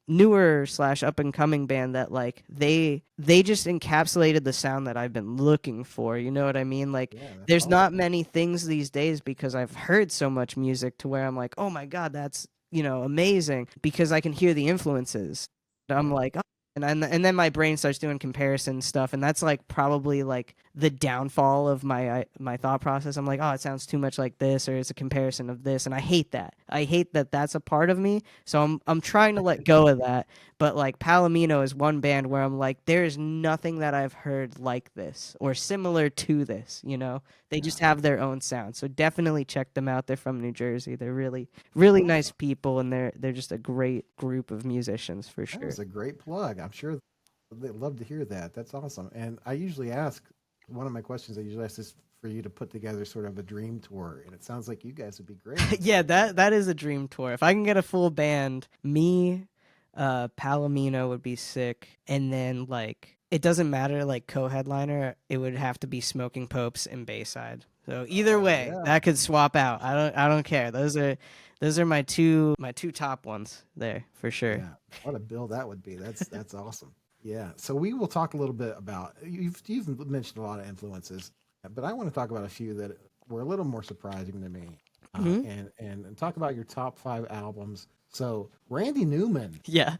newer slash up and coming band that like they just encapsulated the sound that I've been looking for. You know what I mean? Like Yeah, that's there's not awesome. many things these days because I've heard so much music to where I'm like, "Oh my god, that's, amazing," because I can hear the influences. I'm Yeah. like, "Oh," and then my brain starts doing comparison stuff, and that's like probably like the downfall of my thought process. I'm like, "Oh, it sounds too much like this," or it's a comparison of this, and I hate that. I hate that that's a part of me. So I'm trying to let go of that. But like Palomino is one band where I'm like, there's nothing that I've heard like this or similar to this. They Yeah. just have their own sound. So definitely check them out. They're from New Jersey. They're really really nice Awesome. people, and they're just a great group of musicians for That sure. was a great plug. I'm sure they'd love to hear that. That's awesome. And I usually ask one of my questions I usually ask is for you to put together sort of a dream tour, and it sounds like you guys would be great on Yeah, something like that is a dream tour. If I can get a full band, me, Palomino would be sick, and then like it doesn't matter like co-headliner, it would have to be Smoking Popes and Bayside. So either Oh way, yeah, that could swap out. I don't care. Those are my two top ones there for sure. yeah. What a bill that would be. That's awesome. Yeah. So we will talk a little bit about you've mentioned a lot of influences, but I want to talk about a few that were a little more surprising to me, Hmm. and talk about your top 5 albums. So Randy Newman, Yeah.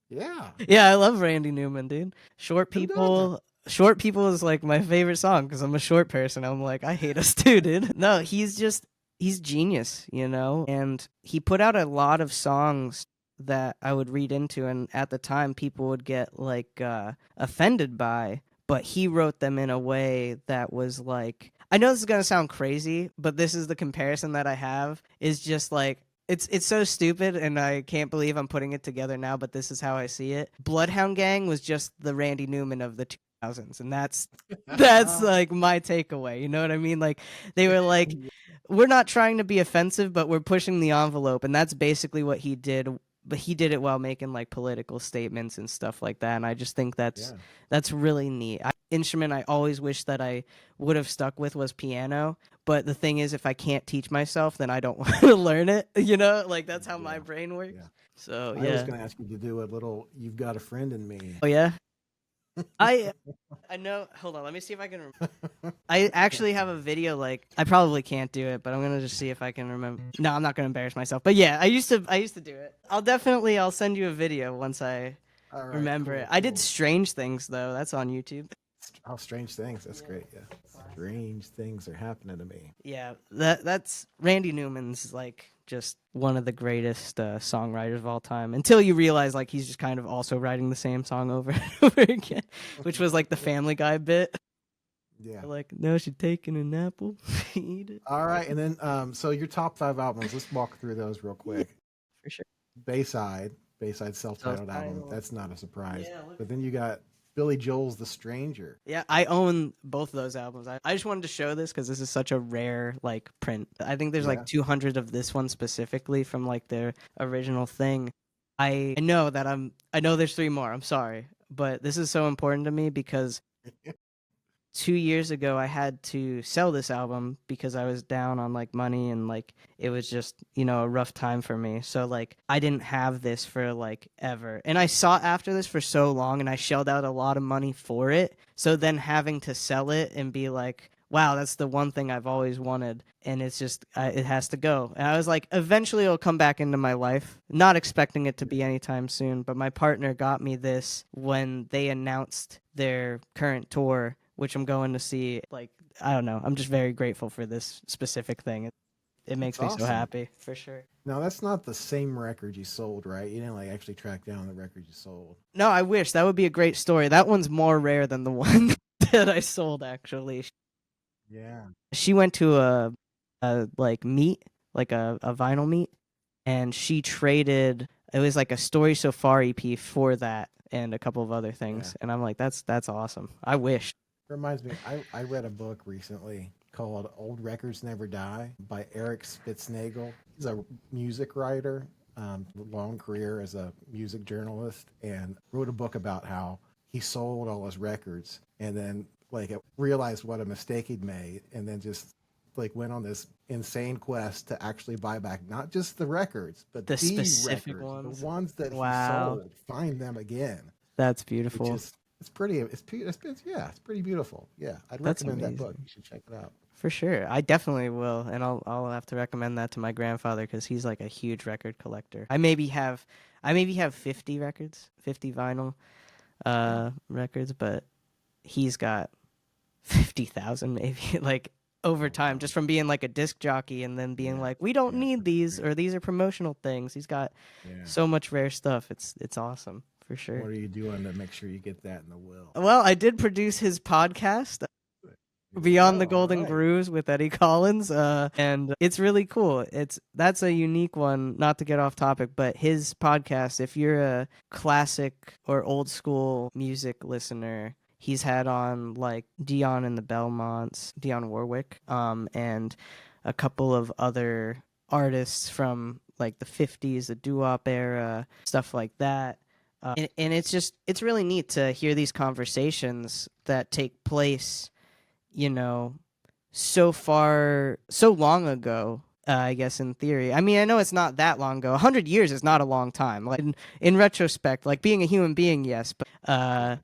yeah, Yeah, I love Randy Newman, dude. Short who doesn't? People. Short People is like my favorite song because I'm a short person. I'm like, I hate us too, dude. No, he's genius, you know? And he put out a lot of songs that I would read into, and at the time people would get like offended by, but he wrote them in a way that was like, I know this is gonna sound crazy, but this is the comparison that I have, is just like it's so stupid, and I can't believe I'm putting it together now, but this is how I see it. Bloodhound Gang was just the Randy Newman of the 2000s, and that's like my takeaway. You know what I mean? Like they were like, we're not trying to be offensive, but we're pushing the envelope, and that's basically what he did. But he did it while making like political statements and stuff like that, and I just think that's Yeah. that's really neat. Instrument I always wish that I would have stuck with was piano, but the thing is, if I can't teach myself, then I don't want to learn it. You know, like that's how my Yeah. brain works. Yeah. So I was yeah. going to ask you to do a little "You've Got a Friend in Me." Oh yeah. I I know. Hold on. Let me see if I can. I actually have a video. Like I probably can't do it, but I'm gonna just see if I can remember. No, I'm not gonna embarrass myself. But yeah, I used to do it. I'll send you a video once I All right, remember it. cool, I did cool. Strange Things though. That's on YouTube. Oh, strange things. That's great. Yeah, strange things are happening to me. Yeah, that's Randy Newman's like just one of the greatest songwriters of all time. Until you realize like he's just kind of also writing the same song over and over again, which was like the Family Guy bit. Yeah. Like, no, she's taking an apple, eat it. All right, and then so your top 5 albums. Let's walk through those real Yeah, quick. for sure. Bayside self-titled album. Self-titled. That's not a surprise. Yeah, look. But then you got Billy Joel's "The Stranger." Yeah, I own both of those albums. I just wanted to show this because this is such a rare like print. I think there's like Yeah. 200 of this one specifically from like their original thing. I know that I know there's three more. I'm sorry, but this is so important to me because 2 years ago I had to sell this album because I was down on like money, and like it was just, a rough time for me. So like I didn't have this for like ever. And I sought after this for so long, and I shelled out a lot of money for it. So then having to sell it and be like, wow, that's the one thing I've always wanted, and it's just it has to go. And I was like, eventually it'll come back into my life. Not expecting it to be anytime soon, but my partner got me this when they announced their current tour, which I'm going to see. Like, I don't know. I'm just very grateful for this specific thing. It That's makes me so awesome. happy, for sure. Now that's not the same record you sold, right? You didn't like actually track down the record you sold. No, I wish. That would be a great story. That one's more rare than the one that I sold, actually. Yeah. She went to a like meet, like a vinyl meet, and she traded. It was like a Story So Far EP for that and a couple of other Yeah. things. And I'm like, that's awesome. I wish. Reminds me, I read a book recently called "Old Records Never Die" by Eric Spitznagel. He's a music writer, long career as a music journalist, and wrote a book about how he sold all his records and then like realized what a mistake he'd made, and then just like went on this insane quest to actually buy back not just the records, but The the specific records, the ones. ones that he Wow, sold, find them again, that's which beautiful. is yeah, it's pretty beautiful. Yeah, I'd That's recommend that book. amazing. You should check it out. For sure. I definitely will, and I'll have to recommend that to my grandfather because he's like a huge record collector. I maybe have 50 records, 50 vinyl Wow. records, but he's got 50,000 maybe like over Oh time, wow. just from being like a disc jockey and then being Yeah. like, we don't Yeah. need That's these, great. or these are promotional things. He's got Yeah. so much rare stuff. It's awesome, for What sure. are you doing to make sure you get that in the will? Well, I did produce his podcast, Beyond the Oh, all Golden right. Grooves with Eddie Collins, and it's really cool. That's a unique one. Not to get off topic, but his podcast, if you're a classic or old school music listener, He's had on like Dion and the Belmonts, Dionne Warwick, and a couple of other artists from like the 50s, the doo-wop era, stuff like that. And it's really neat to hear these conversations that take place, you know, so long ago. I guess in theory. I mean, I know it's not that long ago. 100 years is not a long time. Like in retrospect, like being a human being, yes, but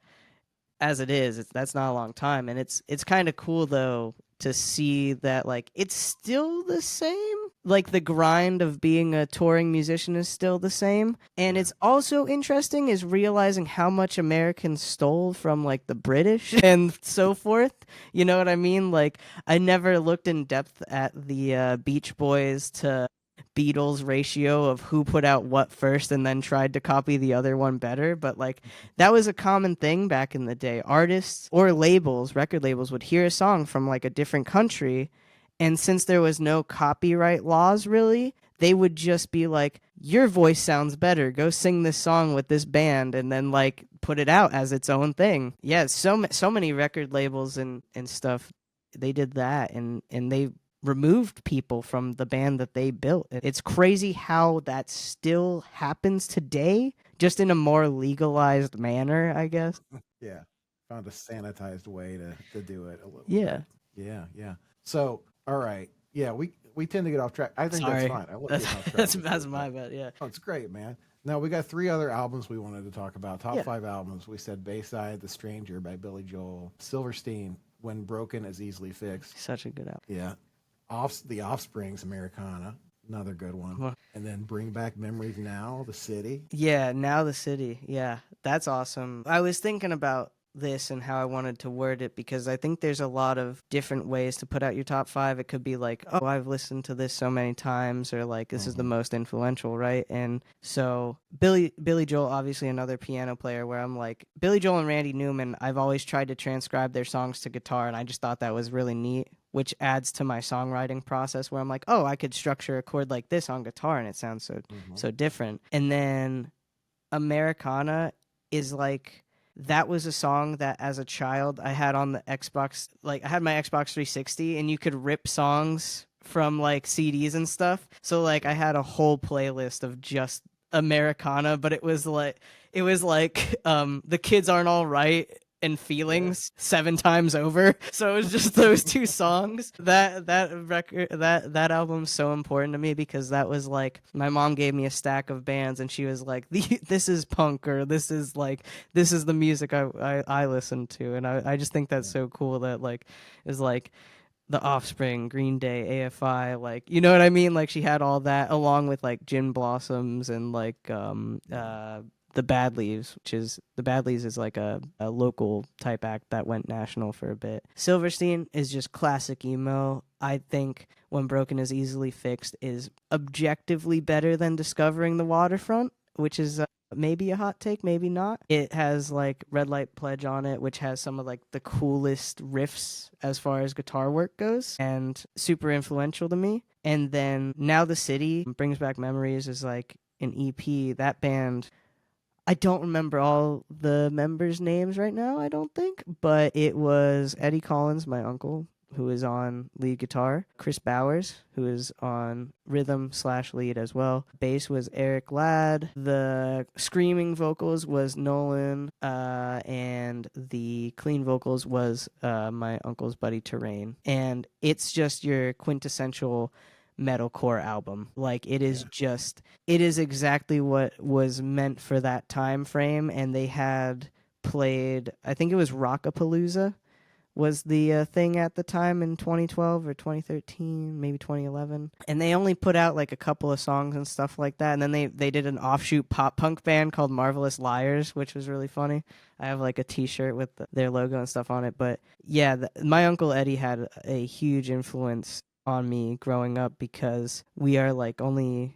as it is, that's not a long time, and it's kind of cool though to see that like it's still the same. Like the grind of being a touring musician is still the same, and it's also interesting is realizing how much Americans stole from like the British and so forth. You know what I mean? Like I never looked in depth at the Beach Boys to Beatles ratio of who put out what first and then tried to copy the other one better, but like that was a common thing back in the day. Artists or labels, record labels would hear a song from like a different country, and since there was no copyright laws really, they would just be like, your voice sounds better, go sing this song with this band, and then like put it out as its own thing. Yeah, so many record labels and stuff, they did that, and they removed people from the band that they built. It's crazy how that still happens today, just in a more legalized manner, I guess. Yeah. Found a sanitized way to do it a little Yeah. bit. Yeah, yeah. So, all right. Yeah, we tend to get off track. I think that's Sorry. fine. I love That's, getting off track. that's my bad, yeah. Oh, it's great, man. Now we got 3 other albums we wanted to talk about. Top Yeah. 5 albums. We said Bayside, The Stranger by Billy Joel, Silverstein, When Broken is Easily Fixed. Such a good album. Yeah. The Offspring's Americana, another good one. And then Bring Back Memories Now, The City. Yeah, Now the City. Yeah, that's awesome. I was thinking about this and how I wanted to word it because I think there's a lot of different ways to put out your top 5. It could be like, oh, I've listened to this so many times, or like this is the most influential, right? And so Billy Joel, obviously another piano player where I'm like, Billy Joel and Randy Newman, I've always tried to transcribe their songs to guitar, and I just thought that was really neat, which adds to my songwriting process where I'm like, oh, I could structure a chord like this on guitar and it sounds so different. And then Americana is like, that was a song that as a child I had on the Xbox. Like I had my Xbox 360 and you could rip songs from like CDs and stuff. So like I had a whole playlist of just Americana, but it was like The Kids Aren't All Right and Feelings 7 times over. So it was just those 2 songs. That album's so important to me because that was like, my mom gave me a stack of bands and she was like, this is punk, or this is the music I listen to. And I just think that's so cool that like is like The Offspring, Green Day, AFI, like, you know what I mean? Like she had all that along with like Gin Blossoms and like the Bad Leaves, the Bad Leaves is like a local type act that went national for a bit. Silverstein is just classic emo. I think When Broken is Easily Fixed is objectively better than Discovering the Waterfront, which is maybe a hot take, maybe not. It has like Red Light Pledge on it, which has some of like the coolest riffs as far as guitar work goes and super influential to me. And then Now the City, Brings Back Memories, is like an EP. That band, I don't remember all the members' names right now, I don't think, but it was Eddie Collins, my uncle, who is on lead guitar, Chris Bowers, who is on rhythm/lead as well. Bass was Eric Ladd. The screaming vocals was Nolan, and the clean vocals was my uncle's buddy Terrain. And it's just your quintessential metalcore album. Like it is it is exactly what was meant for that time frame. And they had played, I think it was Rockapalooza was the thing at the time in 2012 or 2013, maybe 2011. And they only put out like a couple of songs and stuff like that. And then they did an offshoot pop punk band called Marvelous Liars, which was really funny. I have like a t-shirt with their logo and stuff on it. But yeah, my Uncle Eddie had a huge influence on me growing up because we are like only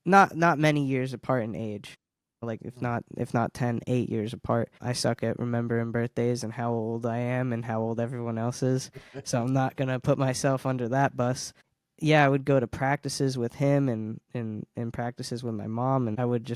not many years apart in age, like if not 10, 8 years apart. I suck at remembering birthdays and how old I am and how old everyone else is, so I'm not gonna put myself under that bus. Yeah, I would go to practices with him and practices with my mom, and I would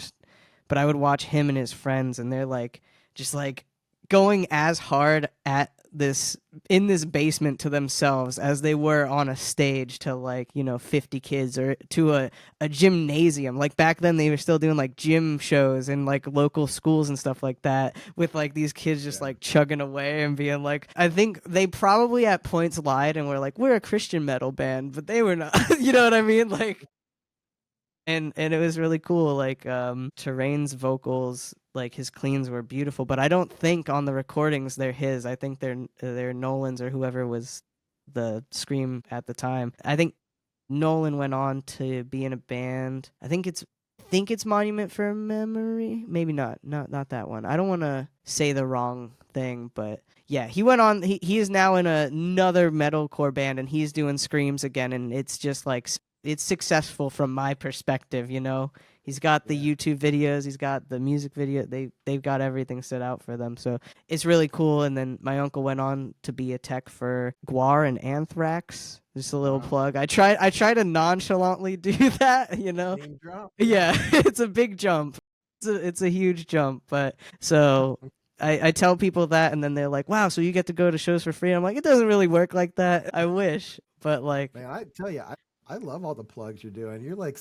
watch him and his friends, and they're like just like going as hard at this in this basement to themselves as they were on a stage to like 50 kids or to a gymnasium. Like back then they were still doing like gym shows in like local schools and stuff like that with like these kids just Yeah. like chugging away and being like, I think they probably at points lied and were like, we're a Christian metal band, but they were not. You know what I mean? Like, and it was really cool. Like Terrain's vocals, like his cleans were beautiful, but I don't think on the recordings they're his. I think they're Nolan's or whoever was the Scream at the time. I think Nolan went on to be in a band. I think it's Monument for Memory. Maybe not that one. I don't want to say the wrong thing, but yeah, he went on. He is now in another metalcore band, and he's doing screams again, and it's just like it's successful from my perspective. He's got the Yeah. YouTube videos, he's got the music video. They've got everything set out for them, so it's really cool. And then my uncle went on to be a tech for Gwar and Anthrax. Just a little Wow. plug. I try to nonchalantly do that. Name drop. Yeah, it's a big jump. It's a huge jump, but so I tell people that, and then they're like, "Wow, so you get to go to shows for free?" I'm like, "It doesn't really work like that. I wish, but like, Man, I tell you, I love all the plugs you're doing. You're like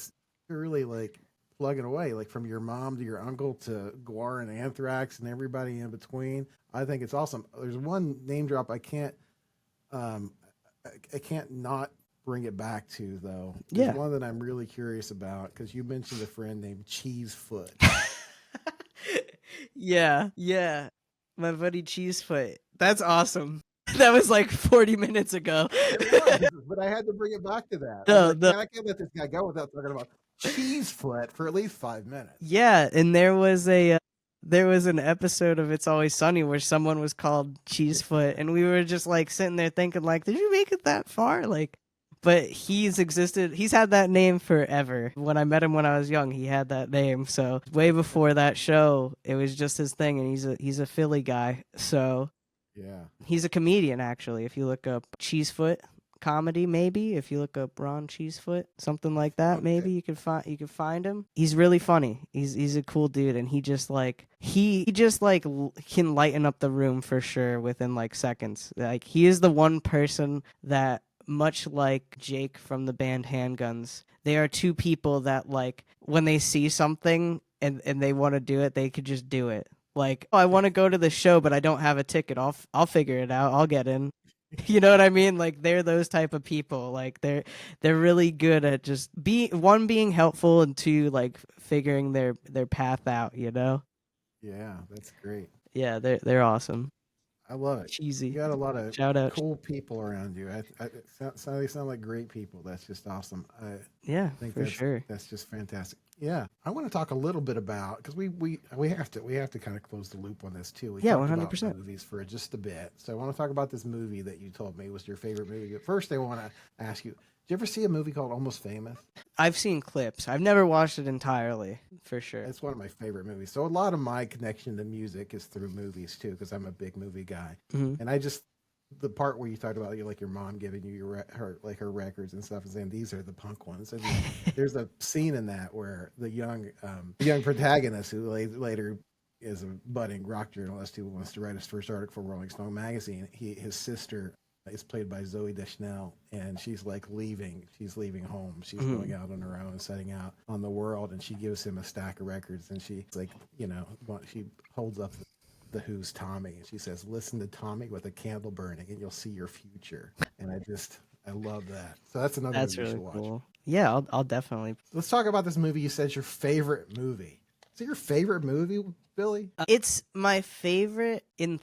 you're really like plugging away, like from your mom to your uncle to Gwar and Anthrax and everybody in between. I think it's awesome. There's one name drop um I can't not bring it back to though. There's yeah, one that I'm really curious about because you mentioned a friend named Cheesefoot. yeah, my buddy Cheesefoot. That's awesome. That was like 40 minutes ago. It was, but I had to bring it back to that. I was No, like, no, man, I can't let this guy go without talking about Cheesefoot for at least 5 minutes. yeah, and there was an episode of It's Always Sunny where someone was called Cheesefoot, and we were just like sitting there thinking like, did you make it that far? Like, but he's had that name forever. When I met him when I was young, he had that name. So way before that show, it was just his thing, and he's a Philly guy. So Yeah. he's a comedian actually. If you look up Cheesefoot comedy, maybe if you look up Ron Cheesefoot, something like that, Okay. maybe you could find him. He's really funny. He's a cool dude, and he just like can lighten up the room for sure within like seconds. Like he is the one person that, much like Jake from the band Handguns, they are two people that like when they see something and they want to do it, they could just do it. Like, oh, I want to go to the show, but I don't have a ticket. I'll figure it out. I'll get in. You know what I mean? Like they're those type of people. Like they're really good at just being helpful, and two, like figuring their path out. Yeah, that's great. Yeah, they're awesome. I love it. You Cheesy. got a lot of Shout out. cool people around you. They sound like great people. That's just awesome. I Yeah, think for sure. that's just fantastic. Yeah, I want to talk a little bit about because we have to kind of close the loop on this too. We Yeah, talked about 100%. movies for just a bit, so I want to talk about this movie that you told me was your favorite movie. But first, I want to ask you: did you ever see a movie called Almost Famous? I've seen clips. I've never watched it entirely, for sure. It's one of my favorite movies. So a lot of my connection to music is through movies too, because I'm a big movie guy. Hmm. And I just the part where you talked about like your mom giving you her records and stuff and saying these are the punk ones. I mean, there's a scene in that where the young protagonist who later is a budding rock journalist who wants to write his first article for Rolling Stone magazine. His sister is played by Zoe Deschanel, and she's like leaving. She's leaving home. She's Hmm. going out on her own, setting out on the world, and she gives him a stack of records, and she's like, she holds up the Who's Tommy, and she says, "Listen to Tommy with a candle burning, and you'll see your future." And I love that. So that's another That's movie you really should watch. cool. Yeah, I'll definitely. Let's talk about this movie. You said your favorite movie. Is it your favorite movie, Billy? It's my favorite in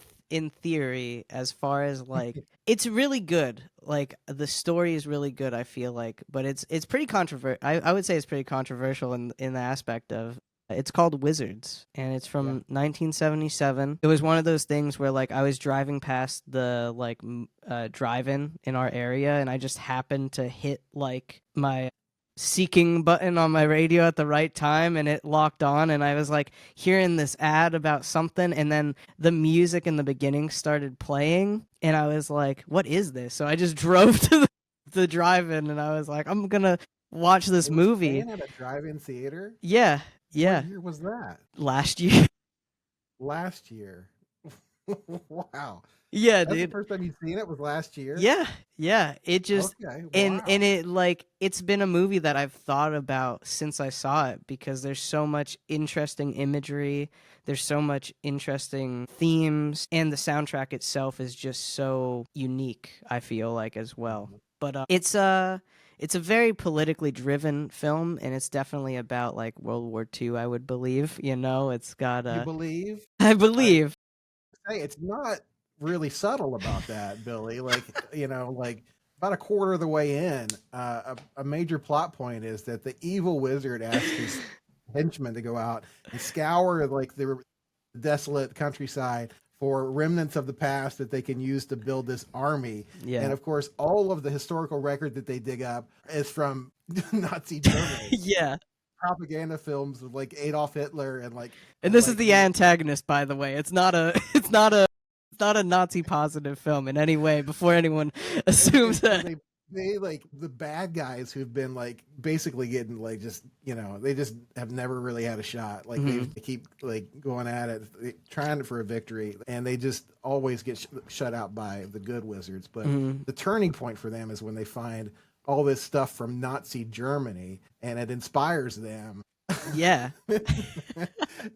theory, as far as like it's really good. Like the story is really good, I feel like, but it's pretty controversial. I would say it's pretty controversial in the aspect of it's called Wizards, and it's Yeah. from 1977. It was one of those things where like I was driving past the like drive-in in our area, and I just happened to hit like my seeking button on my radio at the right time, and it locked on, and I was like hearing this ad about something, and then the music in the beginning started playing, and I was like, what is this? So I just drove to the drive-in, and I was like, I'm gonna watch this It was movie. playing at a drive-in theater. Yeah, What yeah. year was that? Last year. Last year. Wow. Yeah, That's the dude. first time you've seen it, was last year? Yeah, yeah. It just Okay, and wow. it like it's been a movie that I've thought about since I saw it because there's so much interesting imagery, there's so much interesting themes, and the soundtrack itself is just so unique, I feel like as well. Mhm. But it's a very politically driven film and it's definitely about like World War II, I would believe, you know. It's got You believe? I I believe. Hey, it's not really subtle about that, Billy. Like, like about a quarter of the way in, a major plot point is that the evil wizard asks his henchmen to go out and scour like the desolate countryside for remnants of the past that they can use to build this army. And Yeah. of course, all of the historical record that they dig up is from Nazi Germany. Yeah. Propaganda films of like Adolf Hitler And and this is like the the antagonist, by the way. It's not a it's not a Nazi positive film in any way. Before anyone assumes and that. they like the bad guys who've been like basically getting like just they just have never really had a shot. Like Hmm. they keep like going at it, trying for a victory, and they just always get shut out by the good wizards. But Hmm. the turning point for them is when they find all this stuff from Nazi Germany, and it inspires them. Yeah.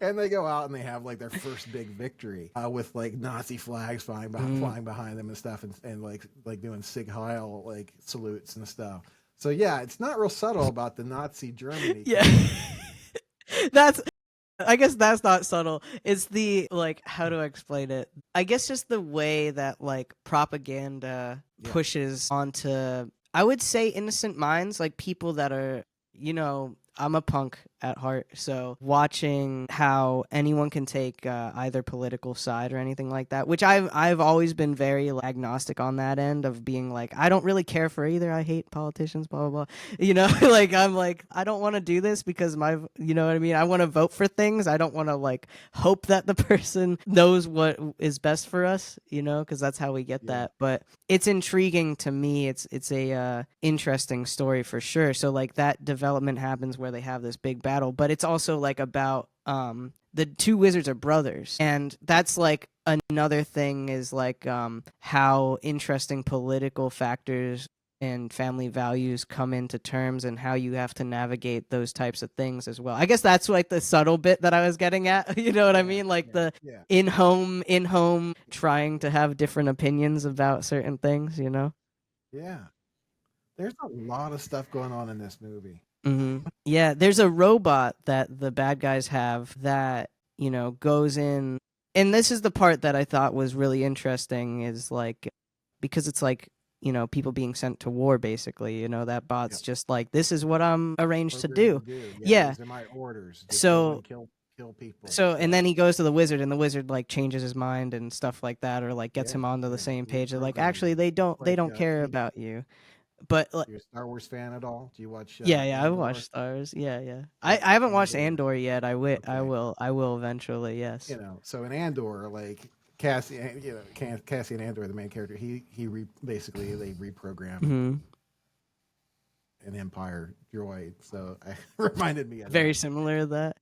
And they go out and they have like their first big victory with like Nazi flags Mhm. flying behind them and stuff, and like doing Sig Heil like salutes and stuff. So yeah, it's not real subtle about the Nazi Germany Yeah. coming. That's I guess that's not subtle. It's the like how do I explain it? I guess just the way that like propaganda Yeah, pushes onto I would say innocent minds, like people that are, I'm a punk at heart, so watching how anyone can take either political side or anything like that, which I've always been very like, agnostic on that end of being like I don't really care for either. I hate politicians, blah blah blah. Like I'm like I don't want to do this because you know what I mean. I want to vote for things. I don't want to like hope that the person knows what is best for us, because that's how we get yeah, that. But it's intriguing to me. It's a interesting story for sure. So like that development happens where they have this big battle, but it's also like about the two wizards are brothers, and that's like another thing is like how interesting political factors and family values come into terms and how you have to navigate those types of things as well. I guess that's like the subtle bit that I was getting at. You know what I yeah, mean? Like yeah, the yeah, in home trying to have different opinions about certain things. yeah. There's a lot of stuff going on in this movie. Yeah, there's a robot that the bad guys have that, goes in. And this is the part that I thought was really interesting is like, because it's like, people being sent to war, basically, that Yeah, bot's just like, this is what I'm arranged to programmed to do. do. Yeah, Yeah. these are my orders. Just go So and kill people. and Yeah, then he goes to the wizard and the wizard like changes his mind and stuff like that, or like gets yeah, him onto the yeah. same page. They're like, Reprogram actually you. they It's don't they like don't care about you. But you're a Star Wars fan at all? Do you watch yeah, I watched Andor? Stars. Yeah, yeah. Yeah, I haven't watched Andor. Andor yet. I Okay, will. I will eventually. Yes. so in Andor, like Cassian Andor, the main character, basically they reprogrammed Hmm. an Empire droid. So I reminded me of Very that. similar to that.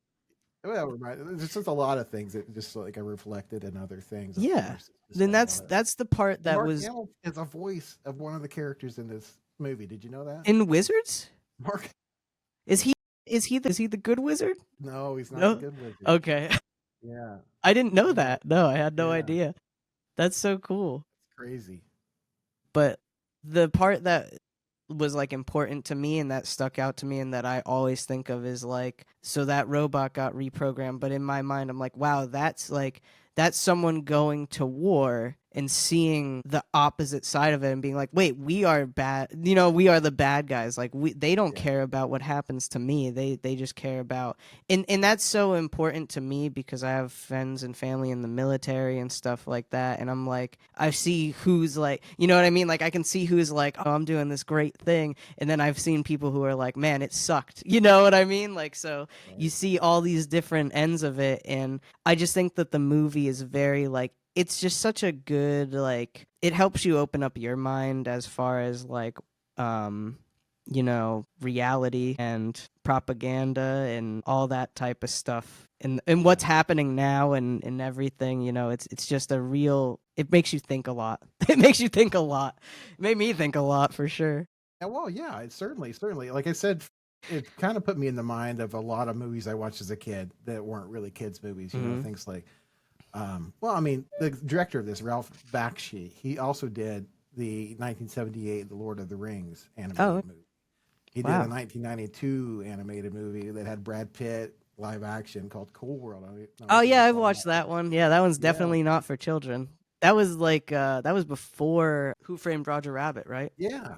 Well, there's just a lot of things that just like are reflected in other things. Of Yeah. course, it's just Then a lot of. that's the part And that Mark was Hamill is a voice of one of the characters in this movie. Did you know that? in Wizards. Mark? Is he? Is he the good wizard? No, he's not the No. good wizard. Okay. Yeah, I didn't know yeah, that. No, I had no yeah. idea. That's so cool. It's crazy. But the part that was like important to me and that stuck out to me and that I always think of is like so that robot got reprogrammed, but in my mind I'm like, wow, that's someone going to war and seeing the opposite side of it and being like, wait, we are bad, we are the bad guys. Like they don't Yeah, care about what happens to me. They just care about and that's so important to me because I have friends and family in the military and stuff like that. And I'm like, I see who's like, you know what I mean? Like I can see who's like, oh, I'm doing this great thing. And then I've seen people who are like, man, it sucked. You know what I mean? Like, so you right. see all these different ends of it. And I just think that the movie is very like, it's just such a good like it helps you open up your mind as far as like um reality and propaganda and all that type of stuff and what's happening now and everything. It's just a real. It makes you think a lot. It makes you think a lot. It made me think a lot for sure. Yeah, well, yeah, it certainly. Like I said, it kind of put me in the mind of a lot of movies I watched as a kid that weren't really kids movies. Things like, well, I mean, the director of this, Ralph Bakshi, he also did the 1978 The Lord of the Rings animated movie. He did a 1992 animated movie that had Brad Pitt live action called Cool World. Oh yeah, I've watched that one. Yeah, that one's definitely not for children. That was that was before Who Framed Roger Rabbit, right? Yeah.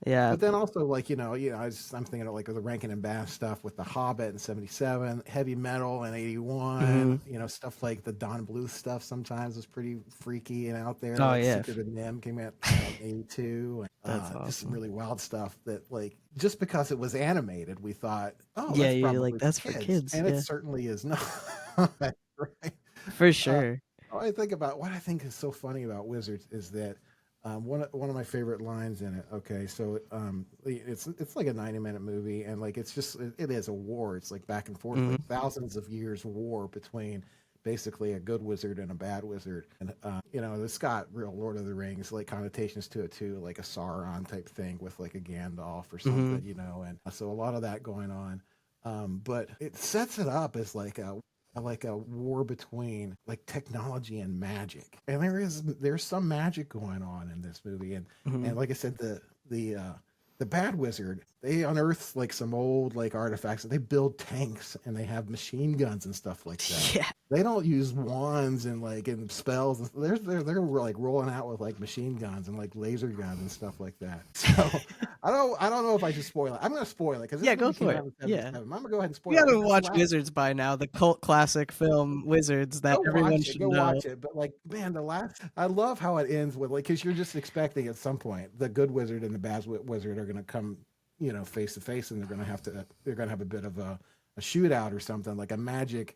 Yeah. But then also I'm thinking of like the Rankin and Bass stuff with The Hobbit in '77, Heavy Metal in '81. Stuff like the Don Bluth stuff sometimes was pretty freaky and out there. Oh like yeah. Secret of NIMH came out in '82. That's awesome. Just some really wild stuff that just because it was animated, we thought, oh, yeah, that's you're probably like that's for kids, and yeah. it certainly is not. Right? For sure. What I think is so funny about Wizards is that one of my favorite lines in it. Okay, so it's like a 90-minute movie, and it is a war. It's like back and forth, like thousands of years war between basically a good wizard and a bad wizard, and it's got real Lord of the Rings connotations to it too, like a Sauron type thing with like a Gandalf or something, and so a lot of that going on, but it sets it up as like a war between technology and magic, and there's some magic going on in this movie, and like I said, the bad wizard, they unearth some old artifacts, and they build tanks, and they have machine guns and stuff like that. Yeah. They don't use wands and and spells. They're rolling out with machine guns and laser guns and stuff like that. So I don't know if I should spoil it. I'm going to spoil it because go for it. Yeah, I'm going to go ahead and spoil you it. haven't watched Wizards by now, the cult classic film Wizards that everyone should know. Watch it. But man, I love how it ends with because you're just expecting at some point the good wizard and the bad wizard are going to come face to face, and they're going to have a bit of a shootout or something, like a magic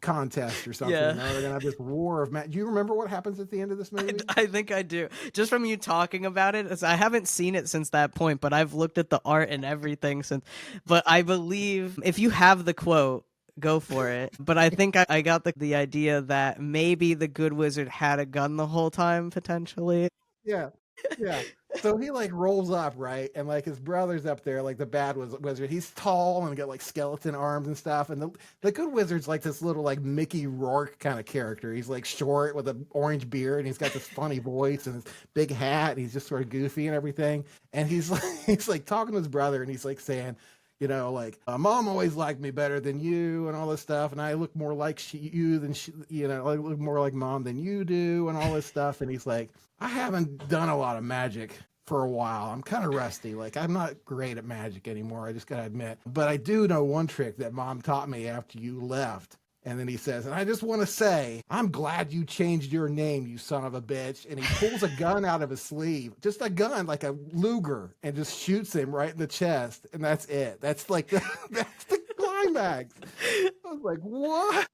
contest or something. Yeah. They're gonna have this war of magic. Do you remember what happens at the end of this movie? I think I do. Just from you talking about it, I haven't seen it since that point, but I've looked at the art and everything since. But I believe if you have the quote, go for it. But I think I got the idea that maybe the good wizard had a gun the whole time, potentially. Yeah. So he rolls up, right, and his brother's up there, the bad wizard. He's tall and got skeleton arms and stuff, and the good wizard's this little Mickey Rourke kind of character. He's short with an orange beard, and he's got this funny voice and this big hat, and he's just sort of goofy and everything. And he's talking to his brother, and he's saying, mom always liked me better than you and all this stuff, and I look more like you than I look more like mom than you do and all this stuff. And he's like, I haven't done a lot of magic for a while. I'm kind of rusty. I'm not great at magic anymore. I just gotta admit, but I do know one trick that mom taught me after you left. And then he says, and I just want to say, I'm glad you changed your name, you son of a bitch. And he pulls a gun out of his sleeve, just a gun, like a Luger, and just shoots him right in the chest. And that's it. That's that's the climax. I was like, what?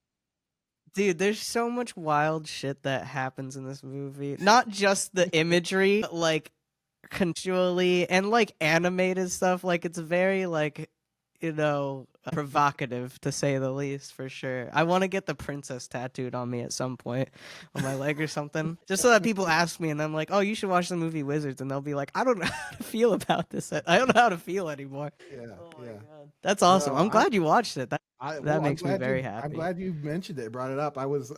Dude, there's so much wild shit that happens in this movie. Not just the imagery, but contextually and animated stuff. It's very provocative, to say the least, for sure. I want to get the princess tattooed on me at some point on my leg or something, just so that people ask me and I'm like, oh, you should watch the movie Wizards, and they'll be like, I don't know how to feel about this. I don't know how to feel anymore. Yeah. God. That's awesome. I'm glad you watched it. That makes me very happy. I'm glad you mentioned it, brought it up. I was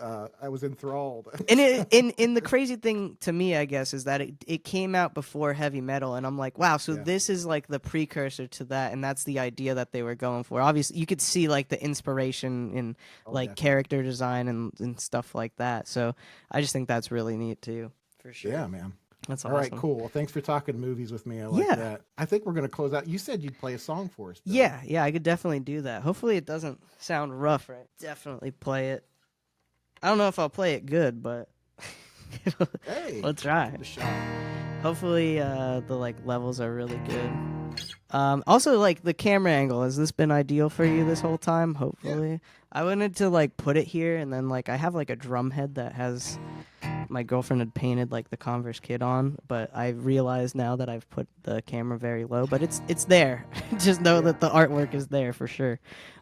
enthralled. And the crazy thing to me, I guess, is that it came out before Heavy Metal, and I'm like, wow, so this is the precursor to that, and that's the idea that they were going for. Obviously, you could see the inspiration in character design and stuff like that. So I just think that's really neat too, for sure. Yeah, man. That's all awesome. Right, cool. Well, thanks for talking movies with me. I like that. I think we're going to close out. You said you'd play a song for us. Bill. Yeah, I could definitely do that. Hopefully it doesn't sound rough, right? Definitely play it. I don't know if I'll play it good, but we'll try. Give it a shot. Hopefully the levels are really good. Also, like, the camera angle, has this been ideal for you this whole time? Hopefully. I wanted to, like, put it here, and then, like, I have, like, a drum head that has my girlfriend had painted, like, the Converse Kid on, but I realize now that I've put the camera very low, but it's there. Just know that the artwork is there for sure.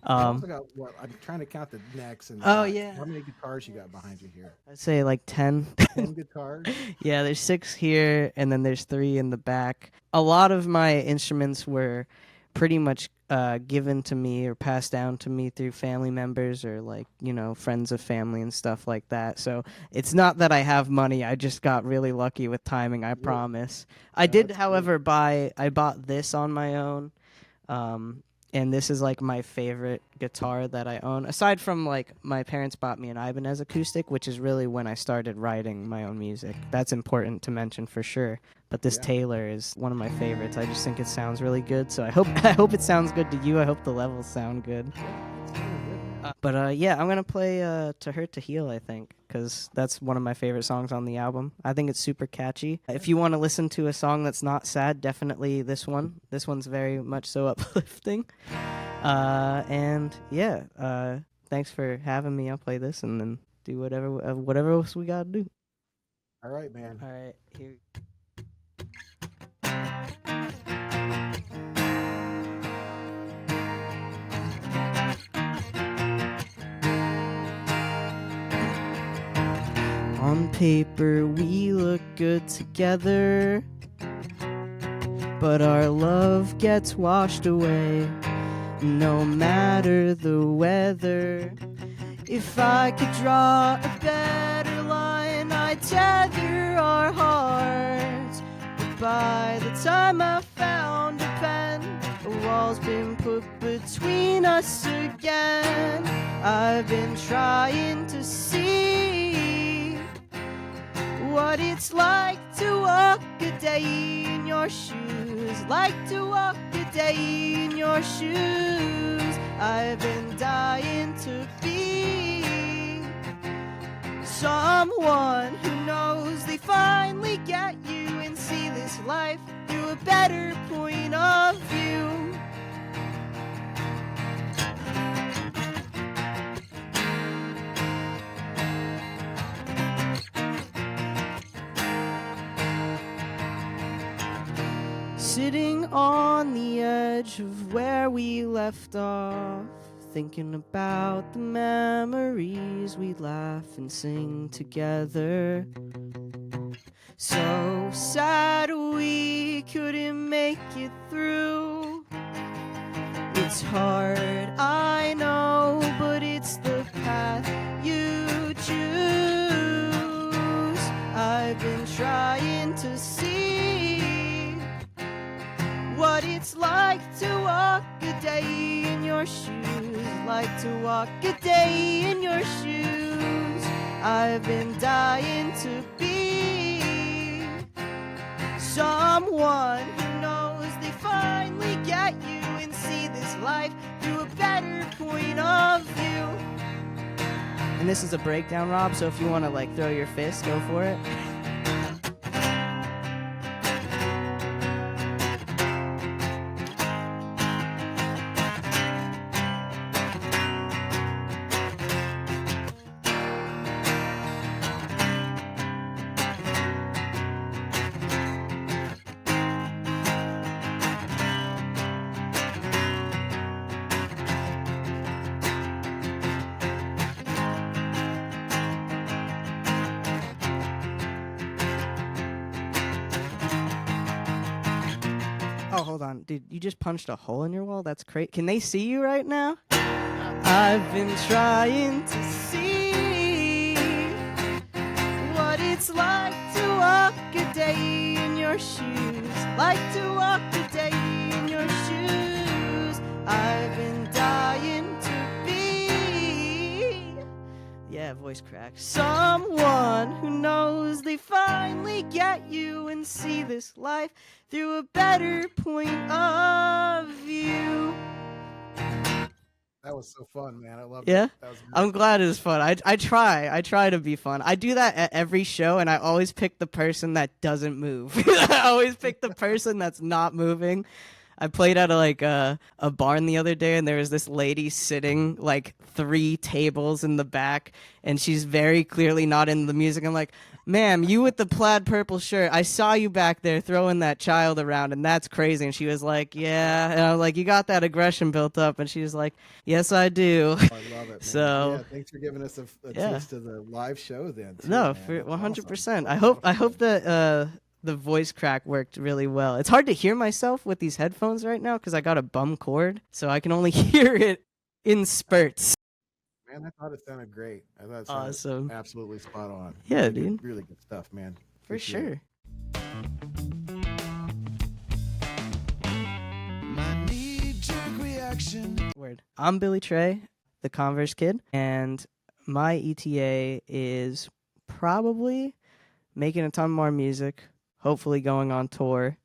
You also got I'm trying to count the necks and Oh, yeah. how many guitars you got behind you here? I'd say like 10. 10 guitars. Yeah, there's 6 here, and then there's 3 in the back. A lot of my instruments were pretty much given to me or passed down to me through family members or, like, you know, friends of family and stuff like that. So it's not that I have money. I just got really lucky with timing, I promise. I did, however, I bought this on my own. And this is, like, my favorite guitar that I own. Aside from, like, my parents bought me an Ibanez acoustic, which is really when I started writing my own music. That's important to mention for sure. But this Taylor is one of my favorites. I just think it sounds really good. So I hope it sounds good to you. I hope the levels sound good. But yeah, I'm going to play To Hurt to Heal, I think, because that's one of my favorite songs on the album. I think it's super catchy. If you want to listen to a song that's not sad, definitely this one. This one's very much so uplifting. And yeah, thanks for having me. I'll play this and then do whatever else we got to do. All right, man. All right, here. On paper, we look good together, but our love gets washed away, no matter the weather. If I could draw a better line, I'd tether our hearts. But by the time I found a pen, a wall's been put between us again. I've been trying to see what it's like to walk a day in your shoes, like to walk a day in your shoes. I've been dying to be someone who knows they finally get you and see this life through a better point of view. Sitting on the edge of where we left off, thinking about the memories we laugh and sing together. So sad we couldn't make it through. It's hard, I know, but it's the path you choose. I've been trying to see what it's like to walk a day in your shoes, like to walk a day in your shoes. I've been dying to be someone who knows they finally get you and see this life through a better point of view. And this is a breakdown, Rob, so if you want to, like, throw your fist, go for it. Oh, hold on. Dude, you just punched a hole in your wall? That's crazy. Can they see you right now? I've been trying to see what it's like to walk a day in your shoes, like to walk a day in your shoes. I've been dying to be, yeah, voice crack, someone who knows they finally get you and see this life through a better point of view. That was so fun, man. I loved Yeah? it. That was I'm glad it was fun. I try to be fun. I do that at every show, and I always pick the person that doesn't move. I always pick the person that's not moving. I played at a barn the other day, and there was this lady sitting like 3 tables in the back, and she's very clearly not in the music. I'm like, ma'am, you with the plaid purple shirt, I saw you back there throwing that child around, and that's crazy. And she was like, yeah. And I was like, you got that aggression built up. And she was like, yes, I do. Oh, I love it, man. So yeah, thanks for giving us a yeah. taste of the live show then. Too, No, man. for That's 100%. awesome. I hope that the voice crack worked really well. It's hard to hear myself with these headphones right now because I got a bum cord, so I can only hear it in spurts. Man, I thought it sounded great. I thought it sounded Awesome. absolutely spot on. Yeah, really dude. Good, really good stuff, man. For sure. My knee-jerk reaction. Word. I'm Billy Trey, the Converse Kid, and my ETA is probably making a ton more music, hopefully going on tour.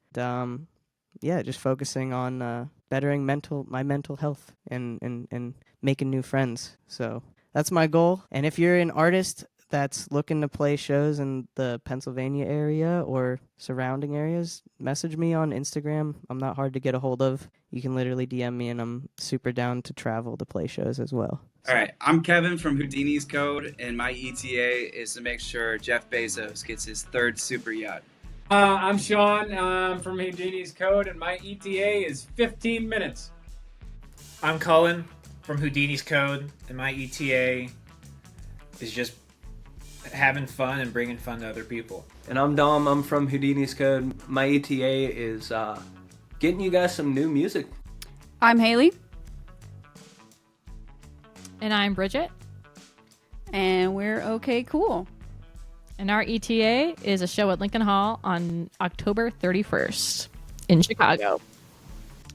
Yeah, just focusing on bettering my mental health and making new friends. So that's my goal. And if you're an artist that's looking to play shows in the Pennsylvania area or surrounding areas, message me on Instagram. I'm not hard to get a hold of. You can literally DM me, and I'm super down to travel to play shows as well. All right, I'm Kevin from Houdini's Code, and my ETA is to make sure Jeff Bezos gets his 3rd super yacht. I'm Sean from Houdini's Code, and my ETA is 15 minutes. I'm Cullen from Houdini's Code, and my ETA is just having fun and bringing fun to other people. And I'm Dom. I'm from Houdini's Code. My ETA is getting you guys some new music. I'm Haley. And I'm Bridget. And we're okay, cool. And our ETA is a show at Lincoln Hall on October 31st in Chicago.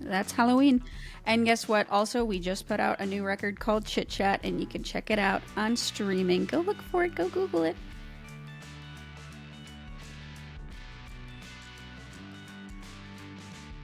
That's Halloween. And guess what? Also, we just put out a new record called Chit Chat, and you can check it out on streaming. Go look for it. Go Google it.